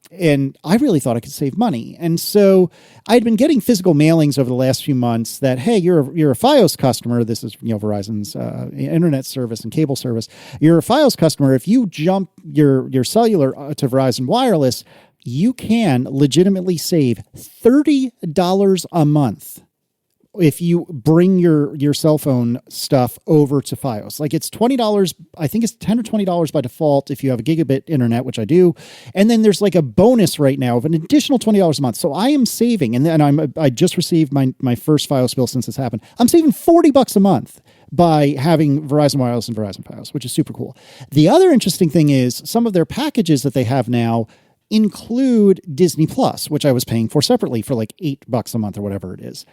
And I really thought I could save money. And so I'd been getting physical mailings over the last few months that, hey, you're a Fios customer. This is Verizon's internet service and cable service. You're a Fios customer. If you jump your cellular to Verizon Wireless, you can legitimately save $30 a month if you bring your cell phone stuff over to Fios. Like, it's $20. I think it's $10 or $20 by default if you have a gigabit internet, which I do. And then there's like a bonus right now of an additional $20 a month. So I am saving, and then I just received my first Fios bill since this happened. I'm saving $40 a month by having Verizon Wireless and Verizon Fios, which is super cool. The other interesting thing is some of their packages that they have now include Disney Plus, which I was paying for separately for like $8 a month or whatever it is.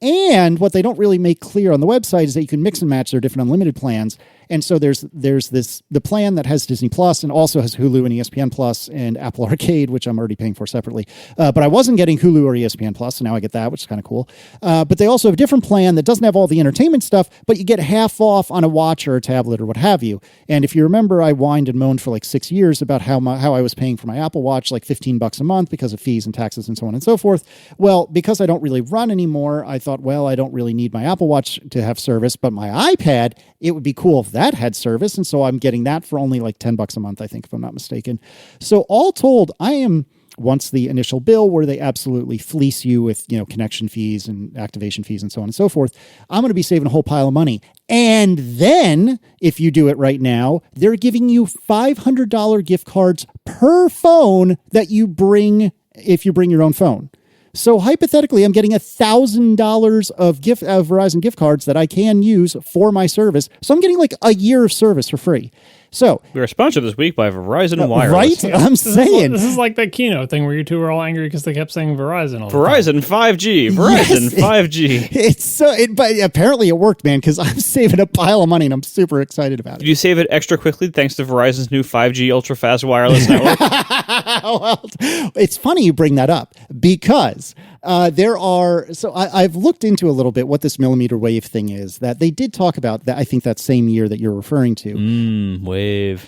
And what they don't really make clear on the website is that you can mix and match their different unlimited plans. And so there's the plan that has Disney Plus and also has Hulu and ESPN Plus and Apple Arcade, which I'm already paying for separately. But I wasn't getting Hulu or ESPN Plus, so now I get that, which is kind of cool. But they also have a different plan that doesn't have all the entertainment stuff, but you get half off on a watch or a tablet or what have you. And if you remember, I whined and moaned for like 6 years about how I was paying for my Apple Watch like $15 a month because of fees and taxes and so on and so forth. Well, because I don't really run anymore, I thought, well, I don't really need my Apple Watch to have service, but my iPad, it would be cool if that had service. And so I'm getting that for only like $10 a month, I think, if I'm not mistaken. So all told, I am, once the initial bill where they absolutely fleece you with, connection fees and activation fees and so on and so forth, I'm going to be saving a whole pile of money. And then if you do it right now, they're giving you $500 gift cards per phone that you bring if you bring your own phone. So hypothetically, I'm getting $1,000 of Verizon gift cards that I can use for my service. So I'm getting like a year of service for free. So we are sponsored this week by Verizon Wireless. Right? I'm saying. This is like that keynote thing where you two were all angry because they kept saying Verizon all the Verizon time. 5G. Verizon 5G. It's so, but apparently it worked, man, because I'm saving a pile of money and I'm super excited about it. Did you save it extra quickly thanks to Verizon's new 5G ultra-fast wireless network? Well, it's funny you bring that up because I've looked into a little bit what this millimeter wave thing is that they did talk about that. I think that same year that you're referring to. Wave.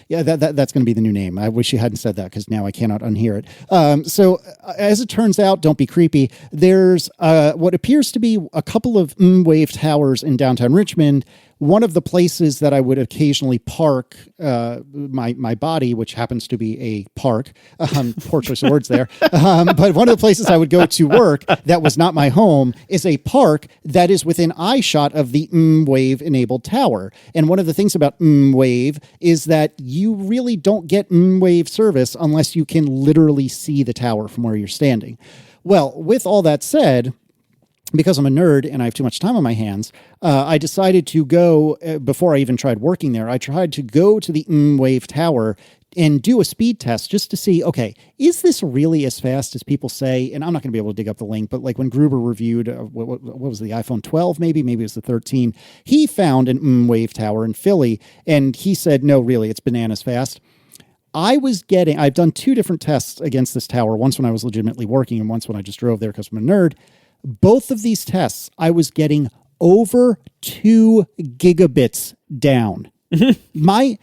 Yeah, that's going to be the new name. I wish you hadn't said that because now I cannot unhear it. So as it turns out, don't be creepy. There's what appears to be a couple of wave towers in downtown Richmond. One of the places that I would occasionally park my body, which happens to be a park, poor choice of words there, but one of the places I would go to work that was not my home is a park that is within eyeshot of the wave-enabled tower. And one of the things about wave is that you really don't get wave service unless you can literally see the tower from where you're standing. Well, with all that said, because I'm a nerd and I have too much time on my hands, I decided to go, before I even tried working there, I tried to go to the wave tower and do a speed test just to see, okay, is this really as fast as people say? And I'm not going to be able to dig up the link, but like when Gruber reviewed, what was the iPhone 12 maybe it was the 13, he found an wave tower in Philly, and he said, no, really, it's bananas fast. I've done 2 different tests against this tower, once when I was legitimately working and once when I just drove there because I'm a nerd. Both of these tests, I was getting over 2 gigabits down. My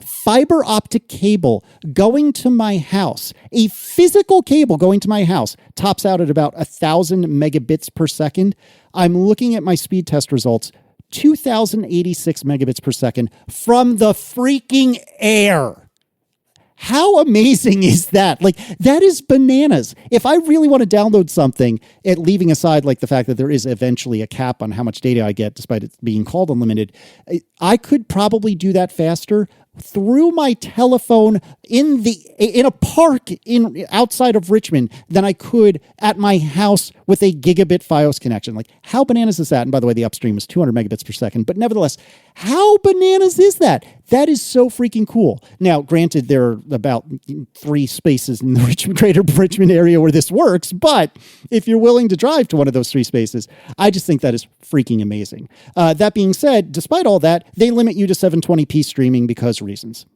fiber optic cable going to my house, a physical cable going to my house, tops out at about 1,000 megabits per second. I'm looking at my speed test results, 2,086 megabits per second from the freaking air. How amazing is that? Like, that is bananas. If I really want to download something, leaving aside like the fact that there is eventually a cap on how much data I get, despite it being called unlimited, I could probably do that faster through my telephone in a park outside of Richmond than I could at my house with a gigabit Fios connection. Like, how bananas is that? And by the way, the upstream is 200 megabits per second. But nevertheless, how bananas is that? That is so freaking cool. Now, granted, there are about 3 spaces in the greater Richmond area where this works. But if you're willing to drive to one of those 3 spaces, I just think that is freaking amazing. That being said, despite all that, they limit you to 720p streaming because reasons.